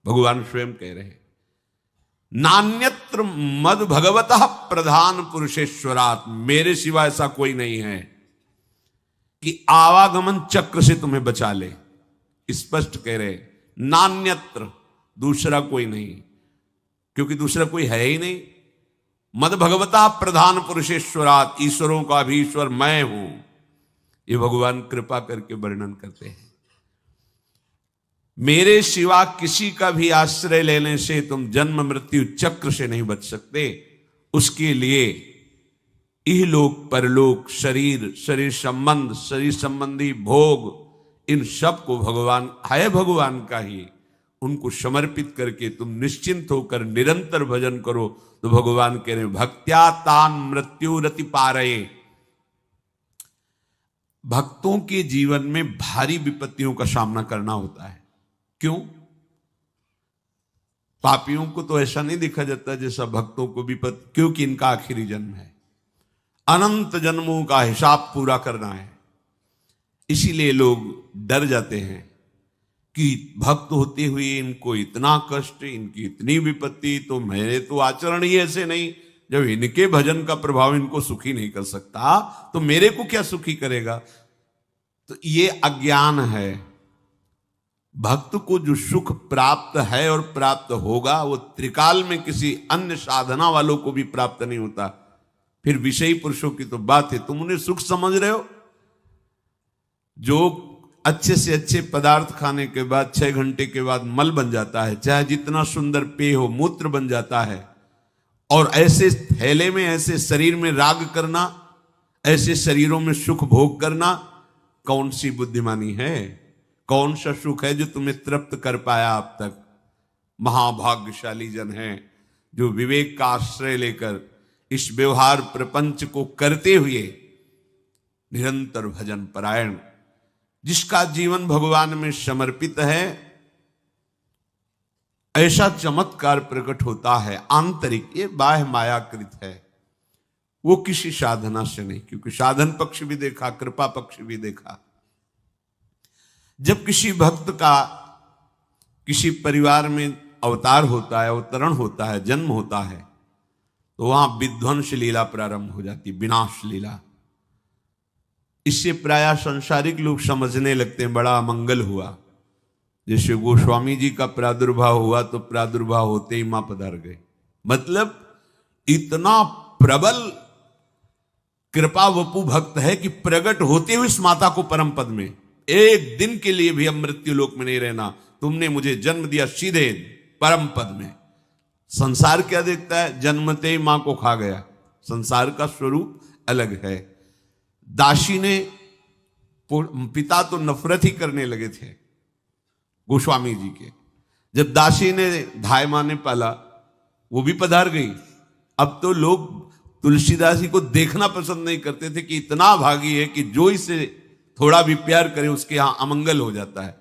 भगवान स्वयं कह रहे हैं, नान्यत्र मद भगवतः प्रधान पुरुषेश्वरात्, मेरे सिवा ऐसा कोई नहीं है कि आवागमन चक्र से तुम्हें बचा ले। स्पष्ट कह रहे, नान्यत्र, दूसरा कोई नहीं, क्योंकि दूसरा कोई है ही नहीं। मद भगवता प्रधान पुरुषेश्वरात्, ईश्वरों का भी ईश्वर मैं हूं, ये भगवान कृपा करके वर्णन करते हैं। मेरे सिवा किसी का भी आश्रय लेने से तुम जन्म मृत्यु चक्र से नहीं बच सकते। उसके लिए इहलोक परलोक, शरीर, शरीर संबंध, शरीर संबंधी भोग, इन सब को भगवान है, भगवान का ही, उनको समर्पित करके तुम निश्चिंत होकर निरंतर भजन करो। तो भगवान कह रहे, भक्त्या तान मृत्यु रति पारये। भक्तों के जीवन में भारी विपत्तियों का सामना करना होता है। क्यों? पापियों को तो ऐसा नहीं देखा जाता जैसा भक्तों को विपत्ति, क्योंकि इनका आखिरी जन्म है, अनंत जन्मों का हिसाब पूरा करना है। इसीलिए लोग डर जाते हैं कि भक्त होते हुए इनको इतना कष्ट, इनकी इतनी विपत्ति, तो मेरे तो आचरण ही ऐसे नहीं, जब इनके भजन का प्रभाव इनको सुखी नहीं कर सकता तो मेरे को क्या सुखी करेगा। तो ये अज्ञान है। भक्त को जो सुख प्राप्त है और प्राप्त होगा वो त्रिकाल में किसी अन्य साधना वालों को भी प्राप्त नहीं होता। फिर विषयी पुरुषों की तो बात है, तुम उन्हें सुख समझ रहे हो। जो अच्छे से अच्छे पदार्थ खाने के बाद 6 घंटे के बाद मल बन जाता है, चाहे जितना सुंदर पेय हो, मूत्र बन जाता है। और ऐसे थैले में, ऐसे शरीर में राग करना, ऐसे शरीरों में सुख भोग करना, कौन सी बुद्धिमानी है? कौन सा सुख है जो तुम्हें तृप्त कर पाया अब तक? महाभाग्यशाली जन है जो विवेक का आश्रय लेकर इस व्यवहार प्रपंच को करते हुए निरंतर भजन परायण, जिसका जीवन भगवान में समर्पित है, ऐसा चमत्कार प्रकट होता है आंतरिक। ये बाह्य मायाकृत है, वो किसी साधना से नहीं, क्योंकि साधन पक्ष भी देखा, कृपा पक्ष भी देखा। जब किसी भक्त का किसी परिवार में अवतार होता है, अवतरण होता है, जन्म होता है, तो वहां विध्वंस लीला प्रारंभ हो जाती, विनाश लीला। इससे प्रायः संसारिक लोग समझने लगते हैं बड़ा अमंगल हुआ। जैसे गोस्वामी जी का प्रादुर्भाव हुआ तो प्रादुर्भाव होते ही मां पधार गए। मतलब इतना प्रबल कृपा वपु भक्त है कि प्रकट होते हुए इस माता को परम पद में, एक दिन के लिए भी हम मृत्यु लोक में नहीं रहना, तुमने मुझे जन्म दिया सीधे परम पद में। संसार क्या देखता है? जन्मते ही मां को खा गया। संसार का स्वरूप अलग है। दासी ने, पिता तो नफरत ही करने लगे थे गोस्वामी जी के। जब दासी ने धाय मां ने पाला, वो भी पधार गई। अब तो लोग तुलसीदास जी को देखना पसंद नहीं करते थे कि इतना भागी है कि जो इसे थोड़ा भी प्यार करे उसके यहां अमंगल हो जाता है।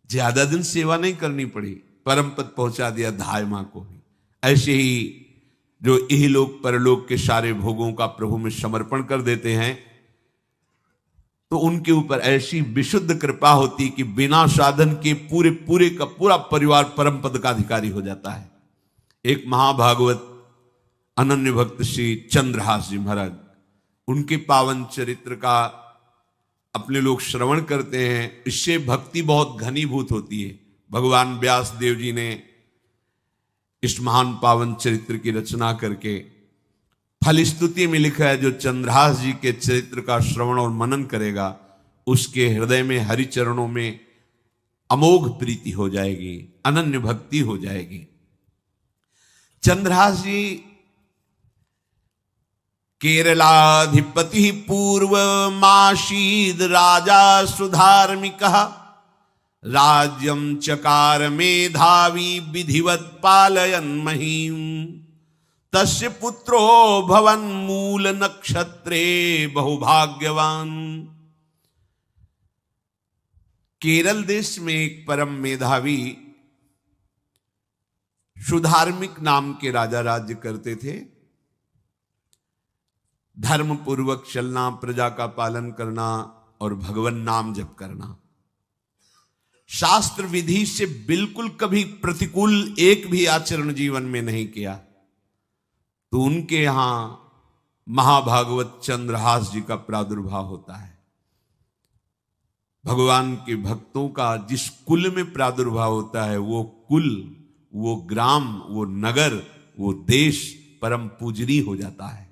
ज्यादा दिन सेवा नहीं करनी पड़ी, परम पद पहुंचा दिया धाय मां को भी। ऐसे ही जो इहलोक परलोक के सारे भोगों का प्रभु में समर्पण कर देते हैं, तो उनके ऊपर ऐसी विशुद्ध कृपा होती कि बिना साधन के पूरे पूरे का पूरा परिवार परम पद का अधिकारी हो जाता है। एक महाभागवत अनन्य भक्त श्री चंद्रहास जी महाराज, उनके पावन चरित्र का अपने लोग श्रवण करते हैं। इससे भक्ति बहुत घनीभूत होती है। भगवान व्यास देव जी ने इस महान पावन चरित्र की रचना करके फलस्तुति में लिखा है, जो चंद्रहास जी के चरित्र का श्रवण और मनन करेगा उसके हृदय में हरि चरणों में अमोघ प्रीति हो जाएगी, अनन्य भक्ति हो जाएगी। चंद्रहास जी केरलाधिपति पूर्वमासीद राजा सुधार्मिक, राज्यं चकार मेधावी विधिवत् पालयन् महीम्, तस्य पुत्रो भवन मूल नक्षत्रे बहुभाग्यवान। केरल देश में एक परम मेधावी सुधार्मिक नाम के राजा राज्य करते थे। धर्म पूर्वक चलना, प्रजा का पालन करना और भगवान नाम जप करना, शास्त्र विधि से बिल्कुल कभी प्रतिकूल एक भी आचरण जीवन में नहीं किया, तो उनके यहां महाभागवत चंद्रहास जी का प्रादुर्भाव होता है। भगवान के भक्तों का जिस कुल में प्रादुर्भाव होता है, वो कुल, वो ग्राम, वो नगर, वो देश परम पूजनीय हो जाता है।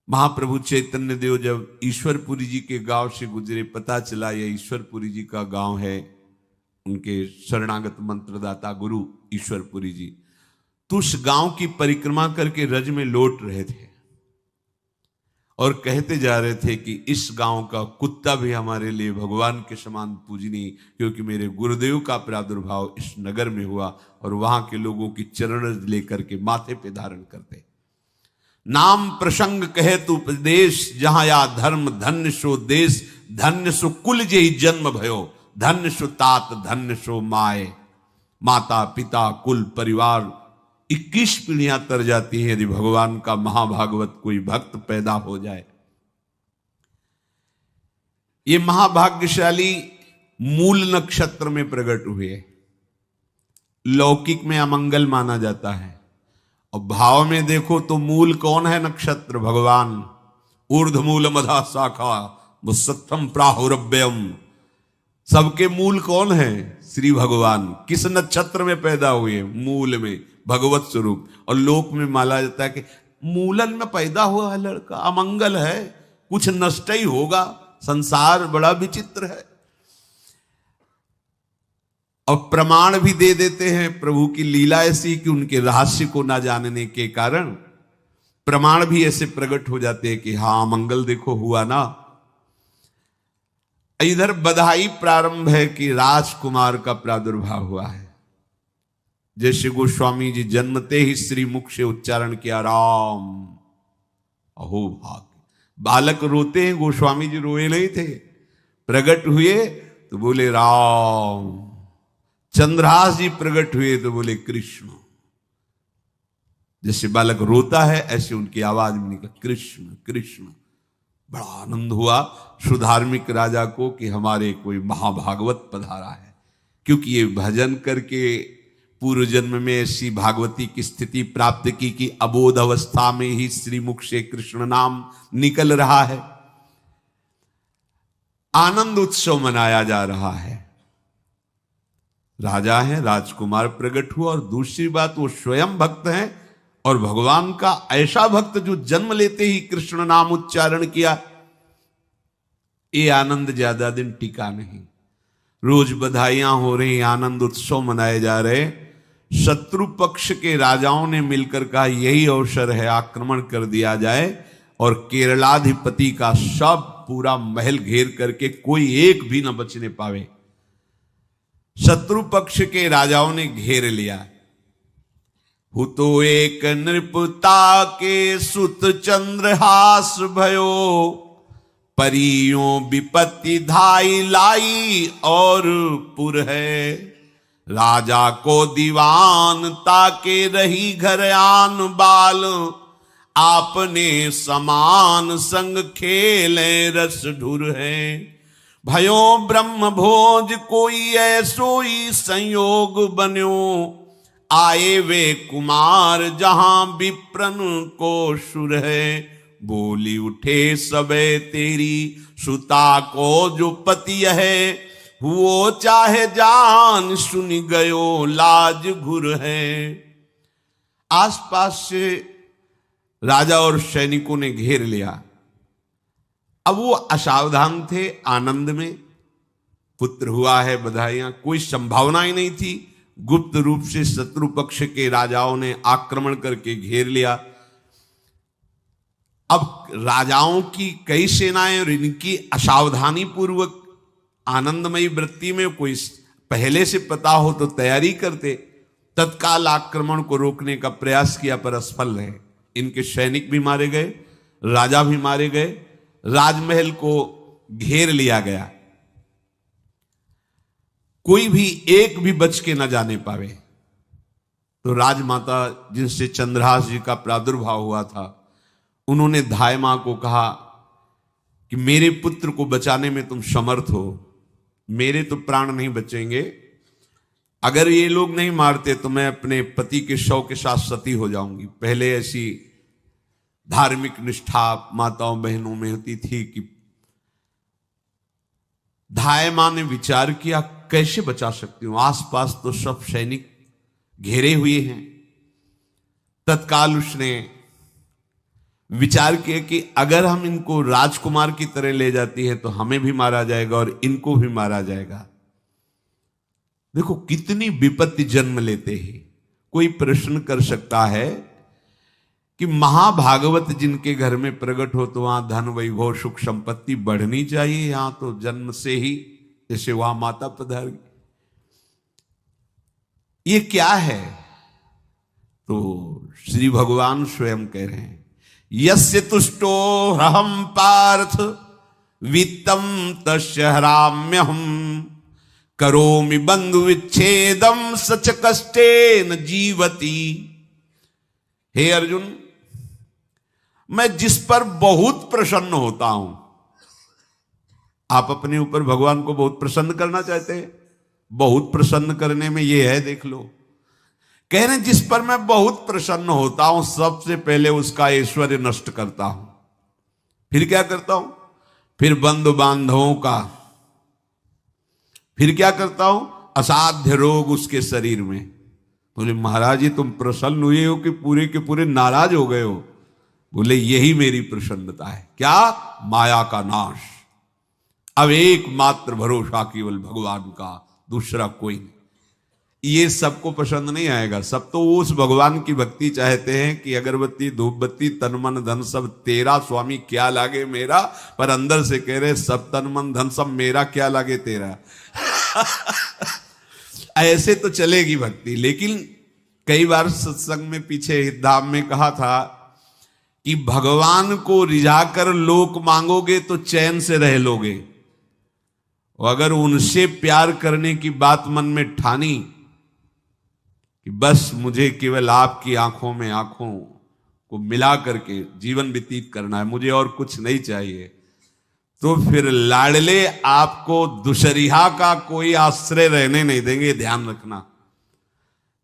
महाप्रभु चैतन्य देव जब ईश्वरपुरी जी के गांव से गुजरे, पता चला यह ईश्वरपुरी जी का गांव है, उनके शरणागत मंत्रदाता गुरु ईश्वरपुरी जी, तो उस गांव की परिक्रमा करके रज में लौट रहे थे और कहते जा रहे थे कि इस गांव का कुत्ता भी हमारे लिए भगवान के समान पूजनीय, क्योंकि मेरे गुरुदेव का प्रादुर्भाव इस नगर में हुआ और वहां के लोगों की चरण रज लेकर के माथे पे धारण करते। नाम प्रसंग कहे तु उपदेश, जहां या धर्म धन्य सो देश, धन्य सो कुल जे जन्म भयो, धन्य सो तात धन्य सो माए। माता पिता कुल परिवार 21 पीढ़ियां तर जाती हैं यदि भगवान का महाभागवत कोई भक्त पैदा हो जाए। ये महाभाग्यशाली मूल नक्षत्र में प्रकट हुए। लौकिक में अमंगल माना जाता है और भाव में देखो तो मूल कौन है? नक्षत्र भगवान। ऊर्ध्वमूल मधा शाखा मुसत्थम प्राहुरव्ययम, सबके मूल कौन है? श्री भगवान। किस नक्षत्र में पैदा हुए? मूल में, भगवत स्वरूप। और लोक में माना जाता है कि मूलन में पैदा हुआ है लड़का, अमंगल है, कुछ नष्ट ही होगा, संसार बड़ा विचित्र है। और प्रमाण भी दे देते हैं। प्रभु की लीला ऐसी कि उनके रहस्य को ना जानने के कारण प्रमाण भी ऐसे प्रकट हो जाते हैं कि हाँ, मंगल देखो हुआ ना। इधर बधाई प्रारंभ है कि राजकुमार का प्रादुर्भाव हुआ है। जैसे गोस्वामी जी जन्मते ही श्री मुख से उच्चारण किया राम, अहो भाग। बालक रोते हैं, गोस्वामी जी रोए नहीं थे, प्रकट हुए तो बोले राम। चंद्रहास जी प्रकट हुए तो बोले कृष्ण। जैसे बालक रोता है ऐसे उनकी आवाज में निकला कृष्ण कृष्ण। बड़ा आनंद हुआ सुधार्मिक राजा को कि हमारे कोई महाभागवत पधारा है, क्योंकि ये भजन करके पूर्व जन्म में ऐसी भागवती की स्थिति प्राप्त की कि अबोध अवस्था में ही श्रीमुख से कृष्ण नाम निकल रहा है। आनंद उत्सव मनाया जा रहा है। राजा है, राजकुमार प्रकट हुआ, और दूसरी बात वो स्वयं भक्त हैं और भगवान का ऐसा भक्त जो जन्म लेते ही कृष्ण नाम उच्चारण किया। ये आनंद ज्यादा दिन टिका नहीं। रोज बधाइयां हो रही, आनंद उत्सव मनाए जा रहे। शत्रु पक्ष के राजाओं ने मिलकर कहा यही अवसर है, आक्रमण कर दिया जाए और केरलाधिपति का सब पूरा महल घेर करके कोई एक भी न बचने पावे। शत्रु पक्ष के राजाओं ने घेर लिया। हुतो एक नृपता के सुत चंद्रहास भयो, परियों विपत्ति धाई लाई और पुर है। राजा को दीवान ताके रही घर आन बाल, आपने समान संग खेले रस ढुर है। भयो ब्रह्म भोज कोई ऐसोई संयोग बन्यो, आए वे कुमार जहां विप्रन को सुर है। बोली उठे सबे तेरी सुता को जो पति है, वो चाहे जान सुन गयो लाज घुर है। आसपास से राजा और सैनिकों ने घेर लिया। अब वो असावधान थे, आनंद में पुत्र हुआ है, बधाइयां, कोई संभावना ही नहीं थी। गुप्त रूप से शत्रु पक्ष के राजाओं ने आक्रमण करके घेर लिया। अब राजाओं की कई सेनाएं और इनकी असावधानी पूर्वक आनंदमयी वृत्ति में कोई पहले से पता हो तो तैयारी करते, तत्काल आक्रमण को रोकने का प्रयास किया पर असफल रहे। इनके सैनिक भी मारे गए, राजा भी मारे गए, राजमहल को घेर लिया गया, कोई भी एक भी बच के न जाने पावे। तो राजमाता जिनसे चंद्रहास जी का प्रादुर्भाव हुआ था, उन्होंने धाय मां को कहा कि मेरे पुत्र को बचाने में तुम समर्थ हो, मेरे तो प्राण नहीं बचेंगे, अगर ये लोग नहीं मारते तो मैं अपने पति के शव के साथ सती हो जाऊंगी। पहले ऐसी धार्मिक निष्ठा माताओं बहनों में होती थी कि धाय मां ने विचार किया कैसे बचा सकती हूं, आसपास तो सब सैनिक घेरे हुए हैं। तत्काल उसने विचार किया कि अगर हम इनको राजकुमार की तरह ले जाती है तो हमें भी मारा जाएगा और इनको भी मारा जाएगा। देखो कितनी विपत्ति जन्म लेते हैं। कोई प्रश्न कर सकता है कि महाभागवत जिनके घर में प्रकट हो तो वहां धन वैभव सुख संपत्ति बढ़नी चाहिए, यहां तो जन्म से ही जैसे वहां माता पधार, ये क्या है? तो श्री भगवान स्वयं कह रहे हैं यस्य तुष्टो ह्रहम पार्थ वित्तम तस्य हराम्यहम करोमि बंधु विच्छेदम सच कष्टेन जीवती। हे अर्जुन, मैं जिस पर बहुत प्रसन्न होता हूं, आप अपने ऊपर भगवान को बहुत प्रसन्न करना चाहते हैं, बहुत प्रसन्न करने में ये है, देख लो। कह रहे जिस पर मैं बहुत प्रसन्न होता हूं सबसे पहले उसका ऐश्वर्य नष्ट करता हूं, फिर क्या करता हूं, फिर बंधु बांधवों का, फिर क्या करता हूं, असाध्य रोग उसके शरीर में। बोले महाराज जी तुम प्रसन्न हुए हो कि पूरे के पूरे नाराज हो गए हो? बोले यही मेरी प्रसन्नता है। क्या? माया का नाश। अब एकमात्र भरोसा केवल भगवान का, दूसरा कोई नहीं। ये सबको पसंद नहीं आएगा, सब तो उस भगवान की भक्ति चाहते हैं कि अगरबत्ती धूप बत्ती तन मन धन सब तेरा स्वामी, क्या लागे मेरा, पर अंदर से कह रहे सब तन मन धन सब मेरा, क्या लागे तेरा। ऐसे तो चलेगी भक्ति। लेकिन कई बार सत्संग में पीछे धाम में कहा था कि भगवान को रिझाकर लोक मांगोगे तो चैन से रह लोगे, और अगर उनसे प्यार करने की बात मन में ठानी कि बस मुझे केवल आपकी आंखों में आंखों को मिला करके जीवन व्यतीत करना है, मुझे और कुछ नहीं चाहिए, तो फिर लाडले आपको दुशरिहा का कोई आश्रय रहने नहीं देंगे। ध्यान रखना,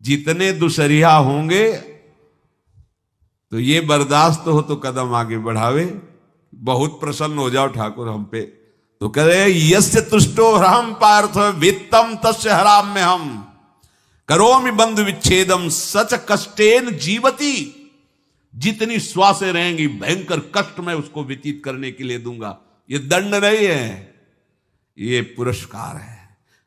जितने दुशरिहा होंगे तो ये बर्दाश्त हो तो कदम आगे बढ़ावे, बहुत प्रसन्न हो जाओ ठाकुर हम पे, तो कह रहे यस्य तुष्टो ह्रहम पार्थ वित्तम तस्य हराम्य हम करोमि बंधु विच्छेदम सच कष्टेन जीवती। जितनी श्वासें रहेंगी भयंकर कष्ट में उसको व्यतीत करने के लिए दूंगा। ये दंड नहीं है, ये पुरस्कार है।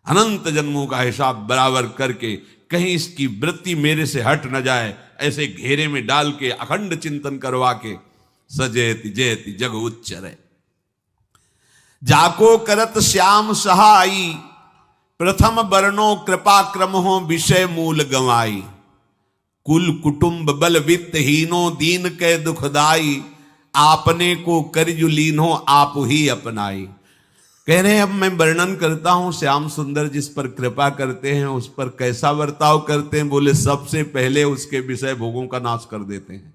अनंत जन्मों का हिसाब बराबर करके कहीं इसकी वृत्ति मेरे से हट न जाए, ऐसे घेरे में डाल के अखंड चिंतन करवा के सजयति जयति जग उच्चरे। जाको करत श्याम सहाई प्रथम वर्णो कृपा क्रम हो विषय मूल गंवाई। कुल कुटुंब बल वित्त हीनो दीन के दुखदाई। आपने को करजु लीनो आप ही अपनाई। कह रहे हैं अब मैं वर्णन करता हूं श्याम सुंदर जिस पर कृपा करते हैं उस पर कैसा बर्ताव करते हैं। बोले सबसे पहले उसके विषय भोगों का नाश कर देते हैं,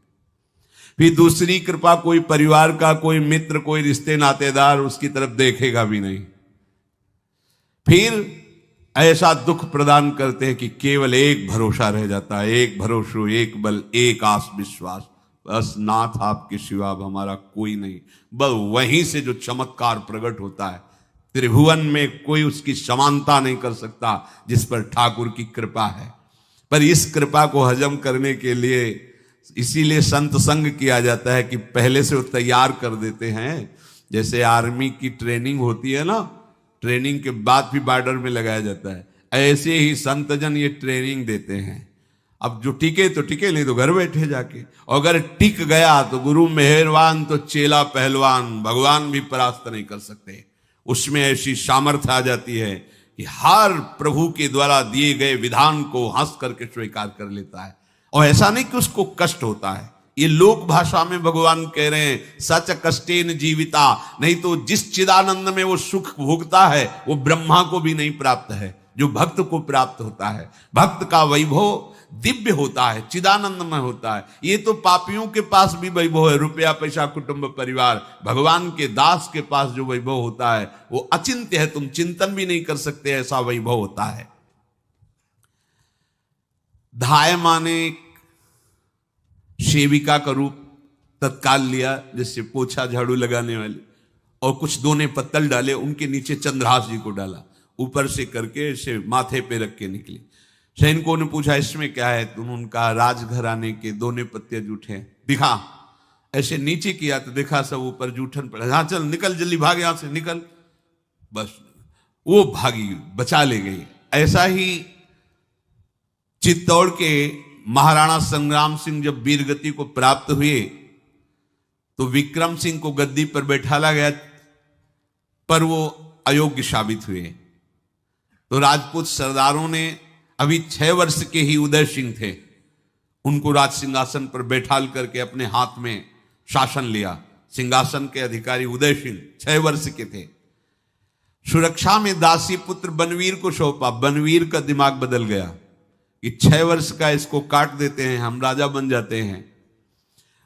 फिर दूसरी कृपा कोई परिवार का, कोई मित्र, कोई रिश्ते नातेदार उसकी तरफ देखेगा भी नहीं। फिर ऐसा दुख प्रदान करते हैं कि केवल एक भरोसा रह जाता है, एक भरोसा, एक बल, एक आस विश्वास, बस नाथ आपके सिवा अब हमारा कोई नहीं। बस वहीं से जो चमत्कार प्रकट होता है, त्रिभुवन में कोई उसकी समानता नहीं कर सकता जिस पर ठाकुर की कृपा है। पर इस कृपा को हजम करने के लिए इसीलिए संत संग किया जाता है कि पहले से वो तैयार कर देते हैं। जैसे आर्मी की ट्रेनिंग होती है ना, ट्रेनिंग के बाद भी बॉर्डर में लगाया जाता है, ऐसे ही संतजन ये ट्रेनिंग देते हैं। अब जो टिके तो टिके, नहीं तो घर बैठे जाके, और अगर टिक गया तो गुरु मेहरबान तो चेला पहलवान, भगवान भी परास्त नहीं कर सकते। उसमें ऐसी सामर्थ्य आ जाती है कि हर प्रभु के द्वारा दिए गए विधान को हंस करके स्वीकार कर लेता है, और ऐसा नहीं कि उसको कष्ट होता है। ये लोक भाषा में भगवान कह रहे हैं सच कष्टेन जीविता, नहीं तो जिस चिदानंद में वो सुख भोगता है वो ब्रह्मा को भी नहीं प्राप्त है। जो भक्त को प्राप्त होता है। भक्त का वैभव दिव्य होता है, चिदानंदमय होता है। ये तो पापियों के पास भी वैभव है, रुपया पैसा कुटुंब परिवार। भगवान के दास के पास जो वैभव होता है वो अचिंत्य है, तुम चिंतन भी नहीं कर सकते, ऐसा वैभव होता है। धायमा ने सेविका का रूप तत्काल लिया, जिससे पोछा झाड़ू लगाने वाली, और कुछ दोने पत्तल डाले, उनके नीचे चंद्रहास जी को डाला, ऊपर से करके इसे माथे पे रख के निकली। सैनिकों ने पूछा इसमें क्या है, तो उनका राजघराने के दोने पत्ते जूठे दिखा। ऐसे नीचे किया तो देखा सब ऊपर जूठन पड़ा। हाँ चल निकल, जल्दी भाग यहां से निकल। बस वो भागी, बचा ले गई। ऐसा ही चित्तौड़ के महाराणा संग्राम सिंह जब वीरगति को प्राप्त हुए तो विक्रम सिंह को गद्दी पर बैठाला गया, पर वो अयोग्य साबित हुए। तो राजपूत सरदारों ने, अभी 6 वर्ष के ही उदय सिंह थे, उनको राज सिंहासन पर बैठाल करके अपने हाथ में शासन लिया। सिंहासन के अधिकारी उदय सिंह 6 वर्ष के थे। सुरक्षा में दासी पुत्र बनवीर को सौंपा। बनवीर का दिमाग बदल गया कि 6 वर्ष का इसको काट देते हैं, हम राजा बन जाते हैं।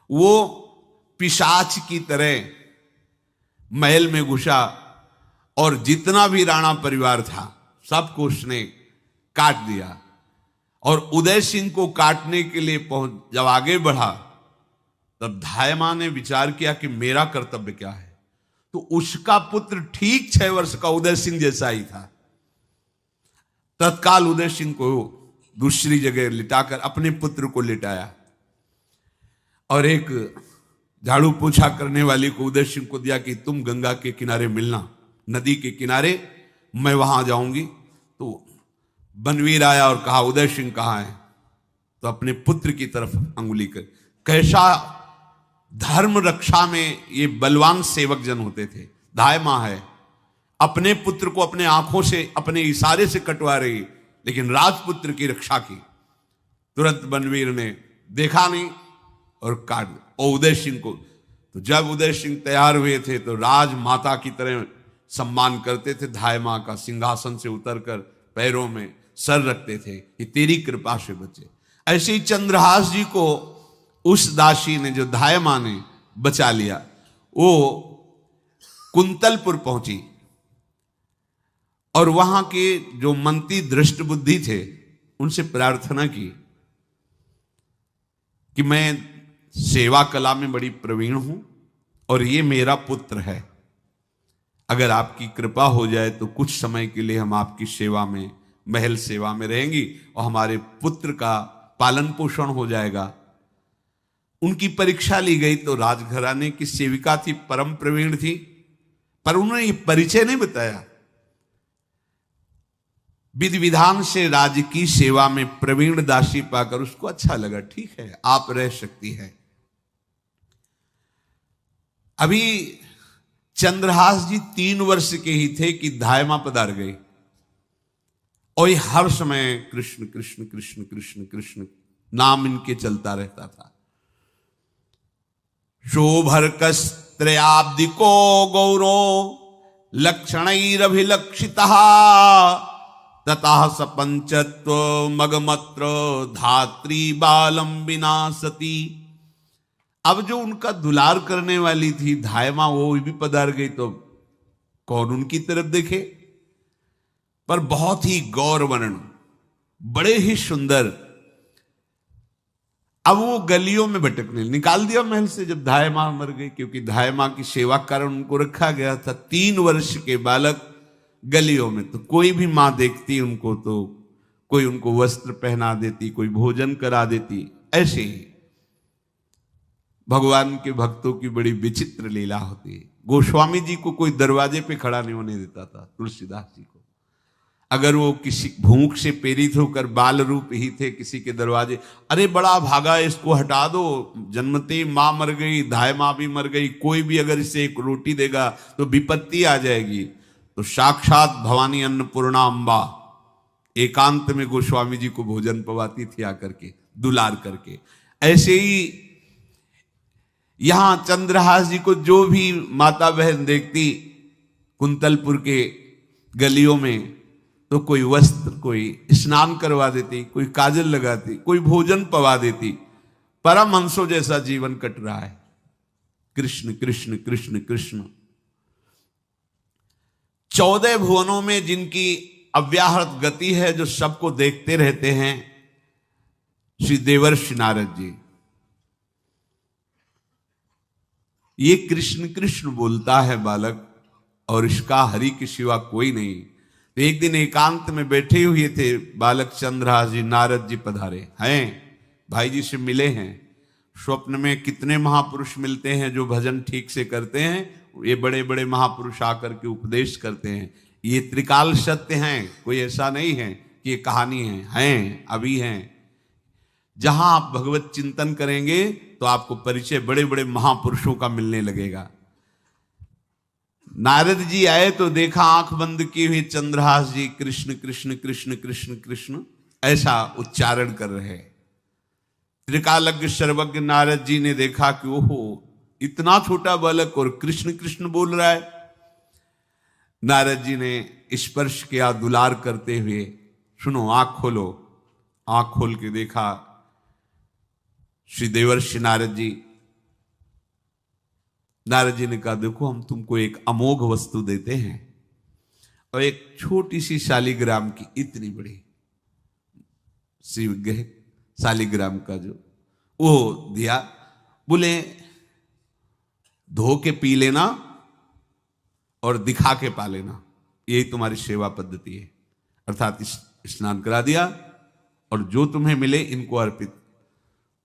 वो पिशाच की तरह महल में घुसा और जितना भी राणा परिवार था सबको उसने काट दिया। और उदय सिंह को काटने के लिए जब आगे बढ़ा तब धायमा ने विचार किया कि मेरा कर्तव्य क्या है। तो उसका पुत्र ठीक 6 वर्ष का उदय सिंह जैसा ही था। तत्काल उदय सिंह को दूसरी जगह लिटाकर अपने पुत्र को लिटाया और एक झाड़ू पोछा करने वाली को उदय सिंह को दिया कि तुम गंगा के किनारे मिलना, नदी के किनारे, मैं वहां जाऊंगी। तो बनवीर आया और कहा उदय सिंह कहाँ है, तो अपने पुत्र की तरफ अंगुली कर। कैसा धर्म रक्षा में ये बलवान सेवक जन होते थे। धायमा है, अपने पुत्र को अपने आंखों से, अपने इशारे से कटवा रही, लेकिन राजपुत्र की रक्षा की। तुरंत बनवीर ने देखा नहीं और काट दिया। और उदय सिंह को, तो जब उदय सिंह तैयार हुए थे तो राजमाता की तरह सम्मान करते थे। धायमा का सिंहासन से उतरकर पैरों में सर रखते थे कि तेरी कृपा से बचे। ऐसे ही चंद्रहास जी को उस दासी ने, जो धायमा ने बचा लिया, वो कुंतलपुर पहुंची और वहां के जो मंत्री दृष्ट बुद्धि थे उनसे प्रार्थना की कि मैं सेवा कला में बड़ी प्रवीण हूं और ये मेरा पुत्र है, अगर आपकी कृपा हो जाए तो कुछ समय के लिए हम आपकी सेवा में, महल सेवा में रहेंगी और हमारे पुत्र का पालन पोषण हो जाएगा। उनकी परीक्षा ली गई तो राजघराने की सेविका थी, परम प्रवीण थी, पर उन्होंने ये परिचय नहीं बताया। विधि विधान से राज्य की सेवा में प्रवीण दासी पाकर उसको अच्छा लगा, ठीक है आप रह सकती है। अभी चंद्रहास जी 3 वर्ष के ही थे कि धायमा पधार गई और ये हर समय कृष्ण कृष्ण कृष्ण कृष्ण कृष्ण नाम इनके चलता रहता था। शोभर्कस्त्रयाब्दिको गौरो लक्षणैरभिलक्षितः ततः सपंचत्व मगमत्र धात्री बालम विनाशति। अब जो उनका दुलार करने वाली थी धायमा, वो भी पधार गई तो कौन उनकी तरफ देखे। पर बहुत ही गौरवर्ण, बड़े ही सुंदर। अब वो गलियों में भटकने, निकाल दिया महल से जब धायमा मर गई, क्योंकि धायमा की सेवा कारण उनको रखा गया था। 3 वर्ष के बालक गलियों में, तो कोई भी मां देखती उनको तो कोई उनको वस्त्र पहना देती, कोई भोजन करा देती। ऐसे ही भगवान के भक्तों की बड़ी विचित्र लीला होती है। गोस्वामी जी को कोई दरवाजे पे खड़ा नहीं होने देता था, तुलसीदास जी को। अगर वो किसी भूख से प्रेरित होकर बाल रूप ही थे, किसी के दरवाजे, अरे बड़ा भागा इसको हटा दो, जन्मते मां मर गई, धायमा भी मर गई, कोई भी अगर इसे एक रोटी देगा तो विपत्ति आ जाएगी। तो साक्षात भवानी अन्नपूर्णा अम्बा एकांत में गोस्वामी जी को भोजन पवाती थी आकर के, दुलार करके। ऐसे ही यहां चंद्रहास जी को जो भी माता बहन देखती कुंतलपुर के गलियों में, तो कोई वस्त्र, कोई स्नान करवा देती, कोई काजल लगाती, कोई भोजन पवा देती। परमहंसों जैसा जीवन कट रहा है। कृष्ण कृष्ण कृष्ण कृष्ण। 14 भुवनों में जिनकी अव्याहत गति है, जो सबको देखते रहते हैं, श्री देवर्षि नारद जी। ये कृष्ण कृष्ण बोलता है बालक, और इसका हरि के सिवा कोई नहीं। तो एक दिन एकांत में बैठे हुए थे बालक चंद्रहास जी, नारद जी पधारे हैं, भाई जी से मिले हैं। स्वप्न में कितने महापुरुष मिलते हैं जो भजन ठीक से करते हैं, ये बड़े बड़े महापुरुष आकर के उपदेश करते हैं। ये त्रिकाल सत्य हैं, कोई ऐसा नहीं है कि ये कहानी हैं, अभी हैं। जहां आप भगवत चिंतन करेंगे तो आपको परिचय बड़े बड़े महापुरुषों का मिलने लगेगा। नारद जी आए तो देखा आंख बंद की हुई चंद्रहास जी कृष्ण कृष्ण कृष्ण कृष्ण कृष्ण ऐसा उच्चारण कर रहे। त्रिकालज्ञ सर्वज्ञ नारद जी ने देखा कि ओहो, इतना छोटा बालक और कृष्ण कृष्ण बोल रहा है। नारद जी ने स्पर्श किया दुलार करते हुए, सुनो आंख खोलो। आंख खोल के देखा श्री देवर्षि नारद जी। नारद जी ने कहा, देखो हम तुमको एक अमोघ वस्तु देते हैं, और एक छोटी सी शालिग्राम की, इतनी बड़ी शिवग्रह शालिग्राम का जो वो दिया। बोले धो के पी लेना और दिखा के पा लेना, यही तुम्हारी सेवा पद्धति है। अर्थात स्नान करा दिया और जो तुम्हें मिले इनको अर्पित।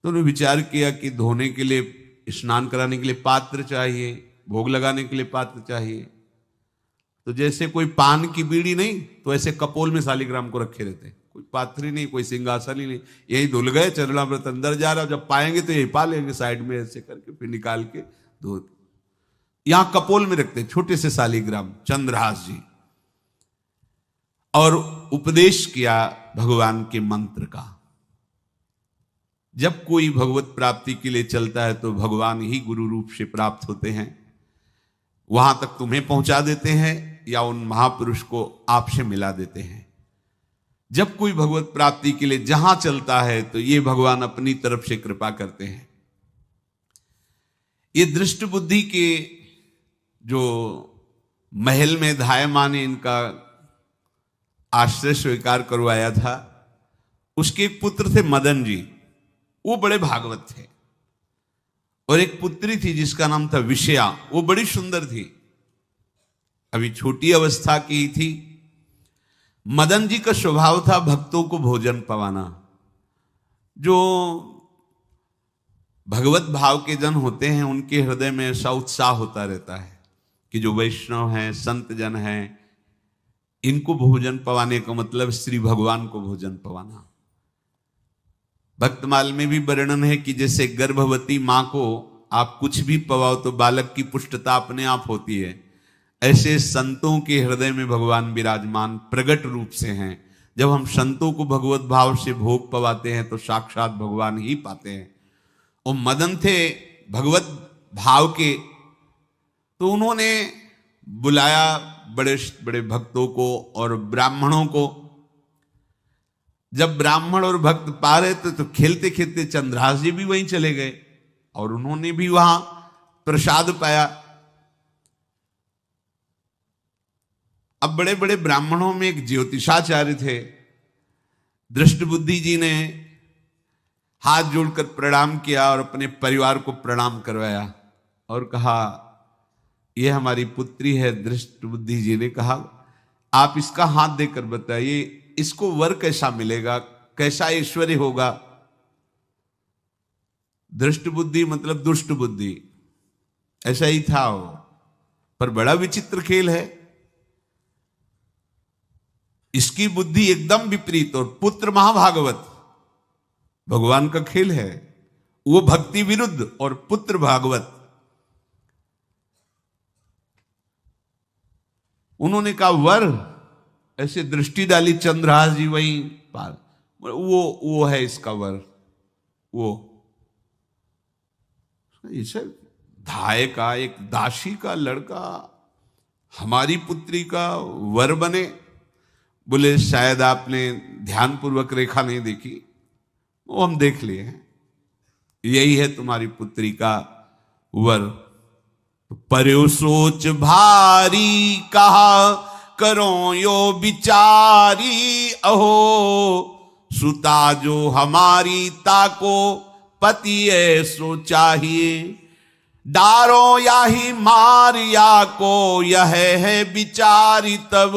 तो उन्होंने विचार किया कि धोने के लिए, स्नान कराने के लिए पात्र चाहिए, भोग लगाने के लिए पात्र चाहिए। तो जैसे कोई पान की बीड़ी नहीं, तो ऐसे कपोल में शालिग्राम को रखे रहते, कोई पात्र ही नहीं, कोई सिंहासन ही नहीं। यही धुल गए, चरणामृत अंदर जा रहा, जब पाएंगे तो यही पा लेंगे, साइड में ऐसे करके फिर निकाल के धो। यहां कपोल में रखते छोटे से शालिग्राम चंद्रहास जी। और उपदेश किया भगवान के मंत्र का। जब कोई भगवत प्राप्ति के लिए चलता है तो भगवान ही गुरु रूप से प्राप्त होते हैं, वहां तक तुम्हें पहुंचा देते हैं या उन महापुरुष को आपसे मिला देते हैं। जब कोई भगवत प्राप्ति के लिए जहां चलता है तो ये भगवान अपनी तरफ से कृपा करते हैं। ये दृष्ट बुद्धि के जो महल में धायमान ने इनका आश्रय स्वीकार करवाया था, उसके एक पुत्र थे मदन जी, वो बड़े भागवत थे। और एक पुत्री थी जिसका नाम था विषया, वो बड़ी सुंदर थी, अभी छोटी अवस्था की थी। मदन जी का स्वभाव था भक्तों को भोजन पवाना। जो भगवत भाव के जन होते हैं उनके हृदय में ऐसा उत्साह होता रहता है कि जो वैष्णव हैं, संत जन हैं, इनको भोजन पवाने का मतलब श्री भगवान को भोजन पवाना। भक्तमाल में भी वर्णन है कि जैसे गर्भवती मां को आप कुछ भी पवाओ तो बालक की पुष्टता अपने आप होती है, ऐसे संतों के हृदय में भगवान विराजमान प्रगट रूप से हैं। जब हम संतों को भगवत भाव से भोग पवाते हैं तो साक्षात भगवान ही पाते हैं। और मदन थे भगवत भाव के, तो उन्होंने बुलाया बड़े बड़े भक्तों को और ब्राह्मणों को। जब ब्राह्मण और भक्त पा रहे थे तो खेलते खेलते चंद्रहास जी भी वहीं चले गए और उन्होंने भी वहां प्रसाद पाया। अब बड़े बड़े ब्राह्मणों में एक ज्योतिषाचार्य थे। दृष्ट बुद्धि जी ने हाथ जोड़कर प्रणाम किया और अपने परिवार को प्रणाम करवाया और कहा, यह हमारी पुत्री है। दृष्ट बुद्धि जी ने कहा, आप इसका हाथ देकर बताइए इसको वर कैसा मिलेगा, कैसा ऐश्वर्य होगा। दृष्ट बुद्धि मतलब दुष्ट बुद्धि, ऐसा ही था वो। पर बड़ा विचित्र खेल है, इसकी बुद्धि एकदम विपरीत और पुत्र महाभागवत। भगवान का खेल है, वो भक्ति विरुद्ध और पुत्र भागवत। उन्होंने कहा वर, ऐसे दृष्टि डाली चंद्रहास जी वहीं पार, वो है इसका वर। वो इसे धाय का एक दासी का लड़का हमारी पुत्री का वर बने। बोले शायद आपने ध्यानपूर्वक रेखा नहीं देखी, वो हम देख लिए हैं, यही है तुम्हारी पुत्री का वर। पर्यो सोच भारी कहा करो यो विचारी, अहो सुता जो हमारी ताको पति ऐसो चाहिए, डारो या ही मार या को यह है विचारी, तब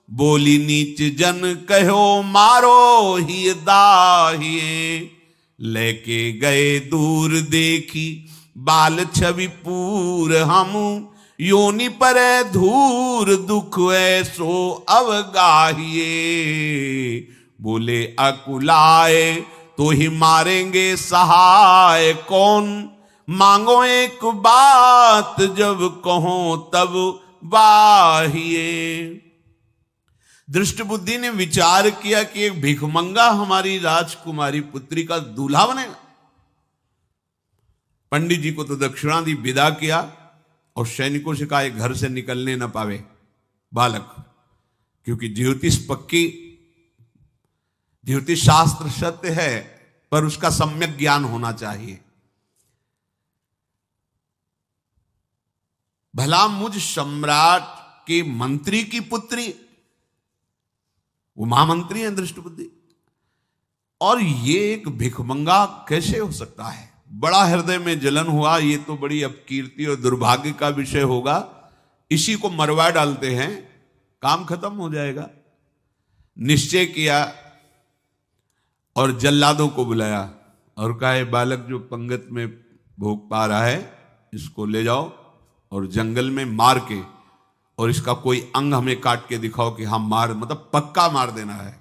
बोली नीच जन कहो मारो ही दाहिए, लेके गए दूर देखी बाल छवि पूर, हम योनि पर धूर दुख ऐसो अवगाहिए, बोले अकुलाए तो ही मारेंगे सहाय कौन, मांगो एक बात जब कहो तब बाहिए। दृष्ट बुद्धि ने विचार किया कि एक भिखमंगा हमारी राजकुमारी पुत्री का दूल्हा बनेगा। पंडित जी को तो दक्षिणा दी, विदा किया और सैनिकों से कहा घर से निकलने न पावे बालक, क्योंकि ज्योतिष पक्की, ज्योतिष शास्त्र सत्य है पर उसका सम्यक ज्ञान होना चाहिए। भला मुझ सम्राट के मंत्री की पुत्री, वो महामंत्री हैं दृष्ट बुद्धि, और ये एक भिखमंगा कैसे हो सकता है? बड़ा हृदय में जलन हुआ, ये तो बड़ी अपकीर्ति और दुर्भाग्य का विषय होगा, इसी को मरवा डालते हैं, काम खत्म हो जाएगा। निश्चय किया और जल्लादों को बुलाया और कहा ये बालक जो पंगत में भोग पा रहा है इसको ले जाओ और जंगल में मार के, और इसका कोई अंग हमें काट के दिखाओ कि हम मार, मतलब पक्का मार देना है,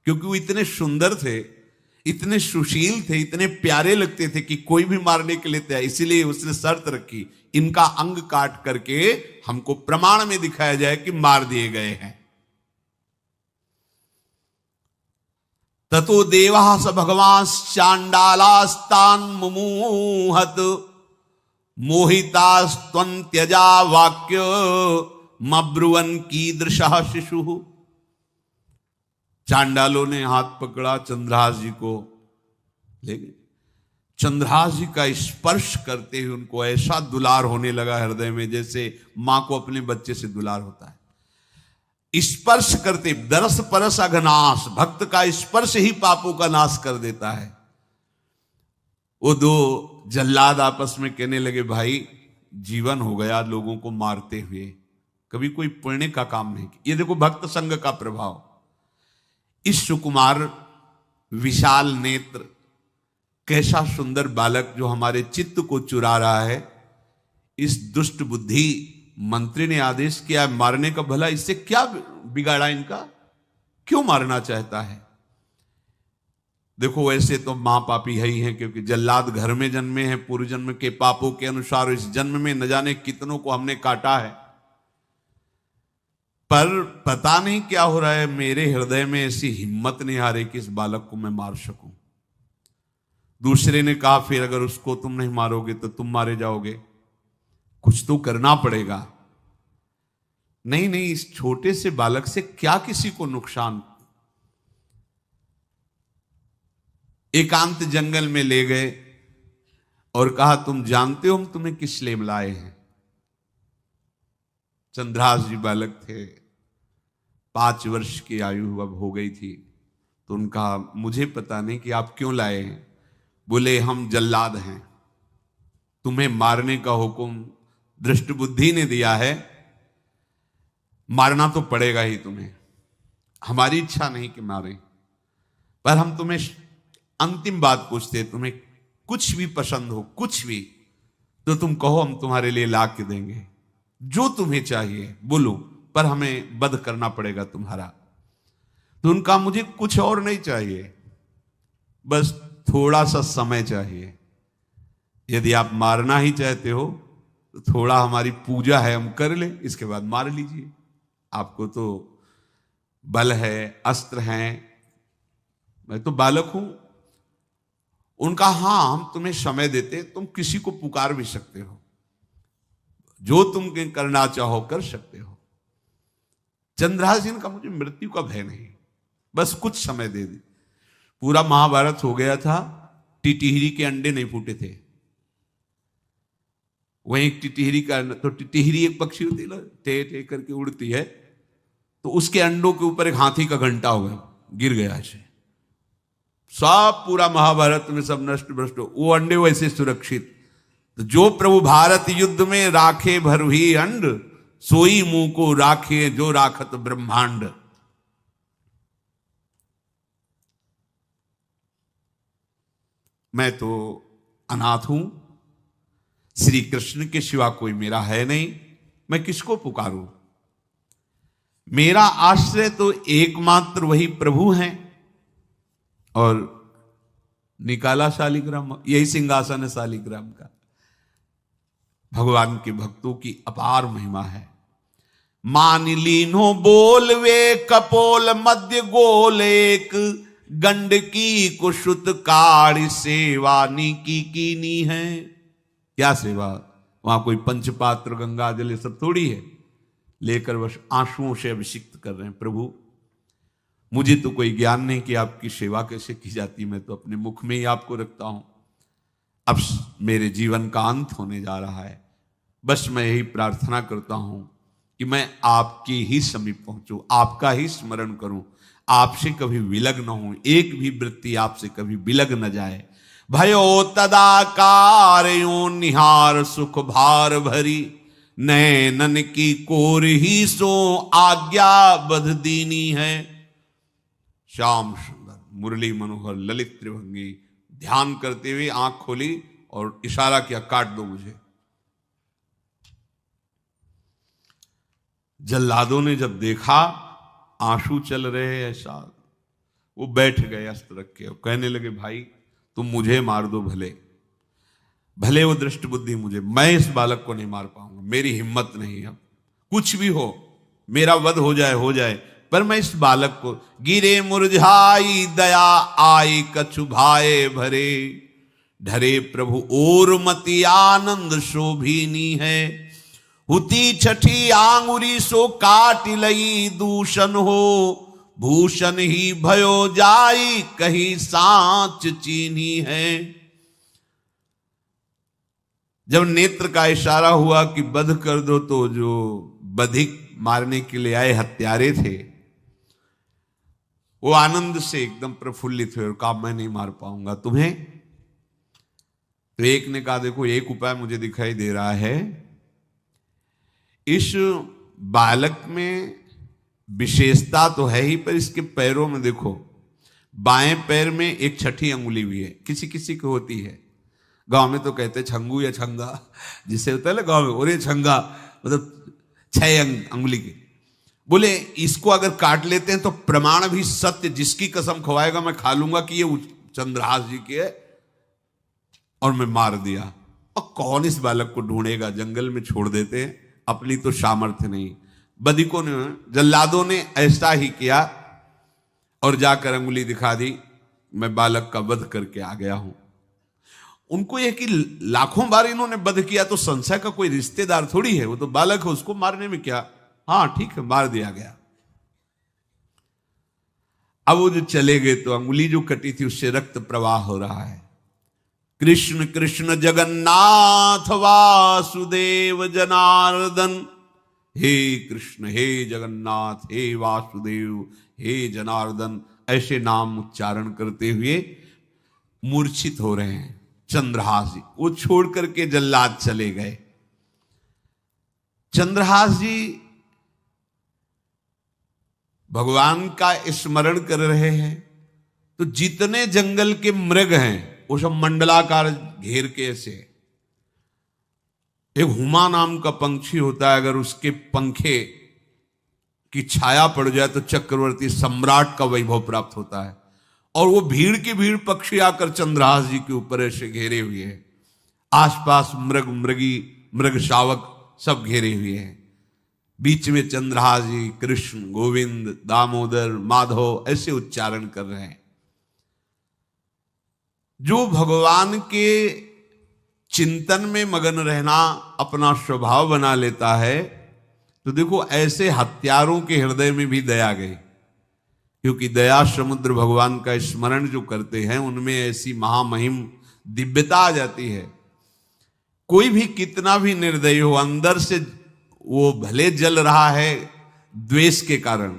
क्योंकि वो इतने सुंदर थे, इतने सुशील थे, इतने प्यारे लगते थे कि कोई भी मारने के लिए तैयार। इसीलिए उसने शर्त रखी इनका अंग काट करके हमको प्रमाण में दिखाया जाए कि मार दिए गए हैं। ततो देवास भगवान चांडालास्तान मुमुहत मोहितास्त्वन्त्यजा वाक्य मब्रुवन कीदृशः शिशु। चांडालों ने हाथ पकड़ा चंद्रहास जी को, ले गए। चंद्रहास जी का स्पर्श करते हुए उनको ऐसा दुलार होने लगा हृदय में जैसे मां को अपने बच्चे से दुलार होता है। स्पर्श करते, दरस परस अघनाश, भक्त का स्पर्श ही पापों का नाश कर देता है। वो दो जल्लाद आपस में कहने लगे भाई जीवन हो गया लोगों को मारते हुए, कभी कोई पुण्य का काम नहीं किया। ये देखो भक्त संग का प्रभाव। इस सुकुमार विशाल नेत्र, कैसा सुंदर बालक जो हमारे चित्त को चुरा रहा है, इस दुष्ट बुद्धि मंत्री ने आदेश किया मारने का। भला इससे क्या बिगाड़ा इनका, क्यों मारना चाहता है? देखो वैसे तो मां पापी है ही है, क्योंकि जल्लाद घर में जन्मे हैं, पूर्व जन्म के पापों के अनुसार इस जन्म में न जाने कितनों को हमने काटा है। पर पता नहीं क्या हो रहा है, मेरे हृदय में ऐसी हिम्मत नहीं आ रही कि इस बालक को मैं मार सकूं। दूसरे ने कहा फिर अगर उसको तुम नहीं मारोगे तो तुम मारे जाओगे, कुछ तो करना पड़ेगा। नहीं नहीं, इस छोटे से बालक से क्या किसी को नुकसान। एकांत जंगल में ले गए और कहा तुम जानते हो हम तुम्हें किस लिए लाए हैं? चंद्रहास जी बालक थे, 5 वर्ष की आयु अब हो गई थी, तो उनका मुझे पता नहीं कि आप क्यों लाए हैं। बोले हम जल्लाद हैं, तुम्हें मारने का हुक्म दृष्ट बुद्धि ने दिया है, मारना तो पड़ेगा ही तुम्हें। हमारी इच्छा नहीं कि मारें, पर हम तुम्हें अंतिम बात पूछते, तुम्हें कुछ भी पसंद हो, कुछ भी, तो तुम कहो हम तुम्हारे लिए ला के देंगे, जो तुम्हें चाहिए बोलो, पर हमें वध करना पड़ेगा तुम्हारा। तो उनका मुझे कुछ और नहीं चाहिए, बस थोड़ा सा समय चाहिए। यदि आप मारना ही चाहते हो तो थोड़ा हमारी पूजा है हम कर ले, इसके बाद मार लीजिए। आपको तो बल है, अस्त्र हैं, मैं तो बालक हूं। उनका हाँ हम तुम्हें समय देते, तुम किसी को पुकार भी सकते हो, जो तुम करना चाहो कर सकते हो। चंद्रहास जी ने कहा मुझे मृत्यु का भय नहीं, बस कुछ समय दे दे। पूरा महाभारत हो गया था, टिटिहरी के अंडे नहीं फूटे थे। वहीं एक टिटिहरी का, तो टिटिहरी एक पक्षी होती है ना, टे टे करके उड़ती है, तो उसके अंडों के ऊपर एक हाथी का घंटा हो गया, गिर गया ऐसे, सब पूरा महाभारत में सब नष्ट भ्रष्ट। वो अंडे वैसे सुरक्षित। तो जो प्रभु भारत युद्ध में राखे भरही अंड, सोई मुंह को राखे जो राखत ब्रह्मांड। मैं तो अनाथ हूं, श्री कृष्ण के सिवा कोई मेरा है नहीं, मैं किसको पुकारूं? मेरा आश्रय तो एकमात्र वही प्रभु हैं। और निकाला शालिग्राम, यही सिंहासन है शालिग्राम का। भगवान के भक्तों की अपार महिमा है। मान लीनो बोल वे कपोल मध्य गोल, एक गंडकी कुशुत कार सेवा नी कीनी है। क्या सेवा? वहां कोई पंचपात्र गंगा जल सब थोड़ी है, लेकर बस आंसुओं से अभिषिक्त कर रहे हैं। प्रभु मुझे तो कोई ज्ञान नहीं कि आपकी सेवा कैसे की जाती, मैं तो अपने मुख में ही आपको रखता हूं। अब मेरे जीवन का अंत होने जा रहा है, बस मैं यही प्रार्थना करता हूं कि मैं आपके ही समीप पहुंचूं, आपका ही स्मरण करूं, आपसे कभी विलग न हूं, एक भी वृत्ति आपसे कभी विलग न जाए। भयो तदाकार यो निहार सुख भार भरी, नैनन की कोर ही सो आज्ञा बध दीनी है। श्याम सुंदर मुरली मनोहर ललित त्रिभंगी ध्यान करते हुए आंख खोली और इशारा किया, काट दो मुझे। जल्लादों ने जब देखा आंसू चल रहे ऐसा, वो बैठ गए अस्त्र रख के और कहने लगे, भाई तुम मुझे मार दो, भले भले वो दृष्ट बुद्धि मुझे, मैं इस बालक को नहीं मार पाऊंगा, मेरी हिम्मत नहीं। अब कुछ भी हो, मेरा वध हो जाए, पर मैं इस बालक को, गिरे मुरझाई दया आई कछु भाए भरे, ढरे प्रभु और मति आनंद शोभिनी है। हुती छठी आंगुरी सो काट लई दूषण हो, भूषण ही भयो जाई कहीं सांच चीनी है। जब नेत्र का इशारा हुआ कि वध कर दो, तो जो बधिक मारने के लिए आए हत्यारे थे वो आनंद से एकदम प्रफुल्लित हुए और कहा, मैं नहीं मार पाऊंगा तुम्हें। तो एक ने कहा, देखो एक उपाय मुझे दिखाई दे रहा है, इस बालक में विशेषता तो है ही, पर इसके पैरों में देखो, बाएं पैर में एक छठी अंगुली भी है, किसी किसी को होती है। गांव में तो कहते छंगू या छंगा, जिससे होता है ना गांव में, और ये छंगा मतलब 6 अंगुली के। बोले इसको अगर काट लेते हैं तो प्रमाण भी सत्य, जिसकी कसम खवाएगा मैं खा लूंगा कि ये चंद्रहास जी के है, और मैं मार दिया। और कौन इस बालक को ढूंढेगा, जंगल में छोड़ देते हैं, अपनी तो सामर्थ्य नहीं। बधिकों ने, जल्लादों ने ऐसा ही किया और जाकर अंगुली दिखा दी, मैं बालक का वध करके आ गया हूं। उनको यह कि लाखों बार इन्होंने वध किया, तो संशय का कोई रिश्तेदार थोड़ी है, वो तो बालक है, उसको मारने में क्या, हाँ ठीक है मार दिया गया। अब वो जो चले गए तो अंगुली जो कटी थी उससे रक्त प्रवाह हो रहा है। कृष्ण कृष्ण जगन्नाथ वासुदेव जनार्दन, हे कृष्ण हे जगन्नाथ हे वासुदेव हे जनार्दन, ऐसे नाम उच्चारण करते हुए मूर्छित हो रहे हैं चंद्रहास जी। वो छोड़ करके जल्लाद चले गए। चंद्रहास जी भगवान का स्मरण कर रहे हैं, तो जितने जंगल के मृग हैं वो सब मंडलाकार घेर के ऐसे। एक हुमा नाम का पंछी होता है, अगर उसके पंखे की छाया पड़ जाए तो चक्रवर्ती सम्राट का वैभव प्राप्त होता है। और वो भीड़ की भीड़ पक्षी आकर चंद्रहास जी के ऊपर ऐसे घेरे हुए हैं, आसपास मृग मृगी मृग शावक सब घेरे हुए हैं। बीच में चंद्रहास जी कृष्ण गोविंद दामोदर माधव ऐसे उच्चारण कर रहे हैं। जो भगवान के चिंतन में मगन रहना अपना स्वभाव बना लेता है, तो देखो ऐसे हत्यारों के हृदय में भी दया गई, क्योंकि दया समुद्र भगवान का स्मरण जो करते हैं उनमें ऐसी महामहिम दिव्यता आ जाती है। कोई भी कितना भी निर्दयी हो, अंदर से वो भले जल रहा है द्वेष के कारण,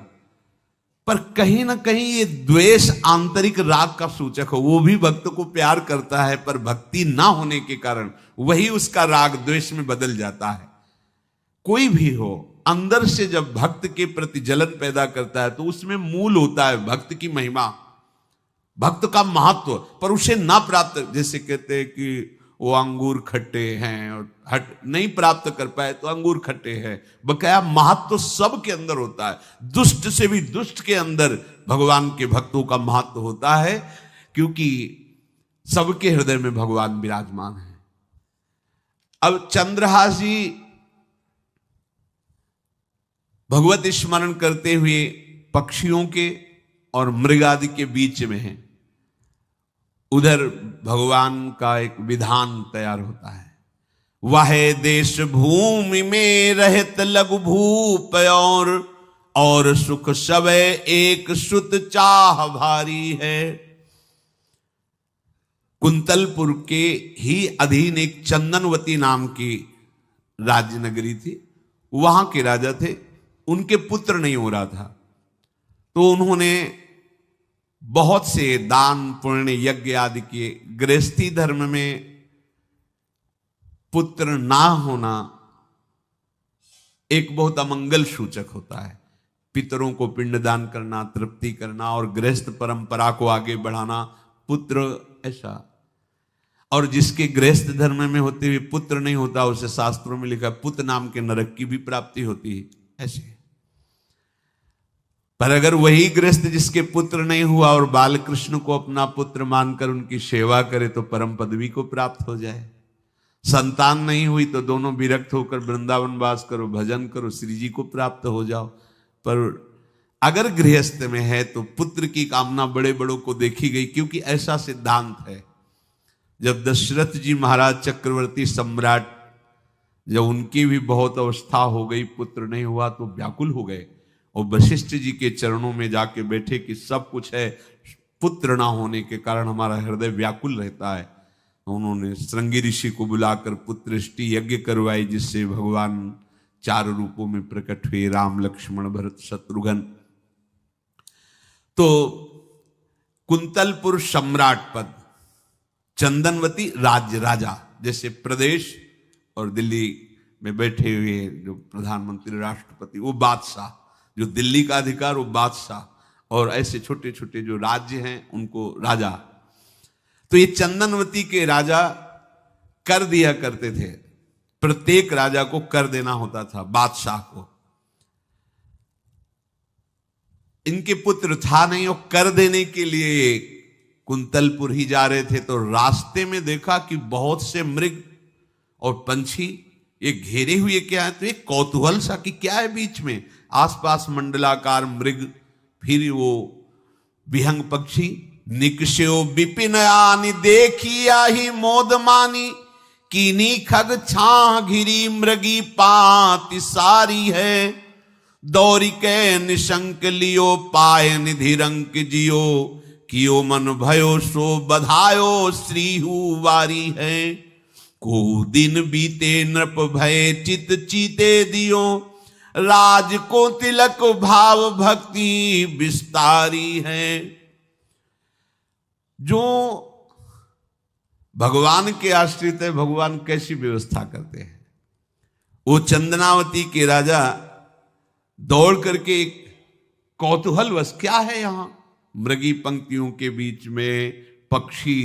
पर कहीं ना कहीं ये द्वेष आंतरिक राग का सूचक हो। वो भी भक्त को प्यार करता है, पर भक्ति ना होने के कारण वही उसका राग द्वेष में बदल जाता है। कोई भी हो, अंदर से जब भक्त के प्रति जलन पैदा करता है तो उसमें मूल होता है भक्त की महिमा, भक्त का महत्व, पर उसे ना प्राप्त, जैसे कहते हैं कि वो अंगूर खट्टे हैं और हट नहीं प्राप्त कर पाए तो अंगूर खट्टे हैं, बकाया महत्व सब के अंदर होता है। दुष्ट से भी दुष्ट के अंदर भगवान के भक्तों का महत्व होता है, क्योंकि सबके हृदय में भगवान विराजमान है। अब चंद्रहास जी भगवत स्मरण करते हुए पक्षियों के और मृग आदि के बीच में हैं। उधर भगवान का एक विधान तैयार होता है, वह देश भूमि में रहत लघु भूप और सुख सब एक सुत चाह भारी है। कुंतलपुर के ही अधीन एक चंदनवती नाम की राज्य नगरी थी। वहां के राजा थे, उनके पुत्र नहीं हो रहा था, तो उन्होंने बहुत से दान पुण्य यज्ञ आदि किए। गृहस्थी धर्म में पुत्र ना होना एक बहुत अमंगल सूचक होता है। पितरों को पिंडदान करना, तृप्ति करना और गृहस्थ परंपरा को आगे बढ़ाना, पुत्र ऐसा। और जिसके गृहस्थ धर्म में होते हुए पुत्र नहीं होता, उसे शास्त्रों में लिखा पुत्र नाम के नरक की भी प्राप्ति होती है, ऐसे। पर अगर वही गृहस्थ जिसके पुत्र नहीं हुआ और बालकृष्ण को अपना पुत्र मानकर उनकी सेवा करे तो परम पदवी को प्राप्त हो जाए। संतान नहीं हुई तो दोनों विरक्त होकर वृंदावन वास करो, भजन करो, श्री जी को प्राप्त हो जाओ। पर अगर गृहस्थ में है तो पुत्र की कामना बड़े बड़ों को देखी गई, क्योंकि ऐसा सिद्धांत है। जब दशरथ जी महाराज चक्रवर्ती सम्राट, जब उनकी भी बहुत अवस्था हो गई, पुत्र नहीं हुआ तो व्याकुल हो गए और वशिष्ठ जी के चरणों में जाके बैठे कि सब कुछ है, पुत्र ना होने के कारण हमारा हृदय व्याकुल रहता है। उन्होंने श्रृंगी ऋषि को बुलाकर पुत्रष्टि यज्ञ करवाई, जिससे भगवान 4 रूपों में प्रकट हुए, राम लक्ष्मण भरत शत्रुघ्न। तो कुंतलपुर सम्राट पद, चंदनवती राज्य राजा, जैसे प्रदेश, और दिल्ली में बैठे हुए जो प्रधानमंत्री राष्ट्रपति वो बादशाह, जो दिल्ली का अधिकार वो बादशाह, और ऐसे छोटे छोटे जो राज्य हैं उनको राजा। तो ये चंदनवती के राजा कर दिया करते थे, प्रत्येक राजा को कर देना होता था, बादशाह को। इनके पुत्र था नहीं और कर देने के लिए कुंतलपुर ही जा रहे थे, तो रास्ते में देखा कि बहुत से मृग और पंछी ये घेरे हुए क्या है, तो एक कौतूहल सा कि क्या है बीच में, आसपास मंडलाकार मृग, फिर वो विहंग पक्षी। निकष्यो विपिन आनि देखिया ही मोद मानी, कीनी खग छाह घिरी मृगी पाति सारी है। दौरी के निशंक लियो पाय निधि रंक जियो, कियो मन भयो सो बधायो श्रीहु वारी है। को दिन बीते नृप भय चित चीते दियो, राज को तिलक भाव भक्ति विस्तारी है। जो भगवान के आश्रित है, भगवान कैसी व्यवस्था करते हैं। वो चंदनावती के राजा दौड़ करके एक कौतूहलवश, क्या है यहां, मृगी पंक्तियों के बीच में पक्षी,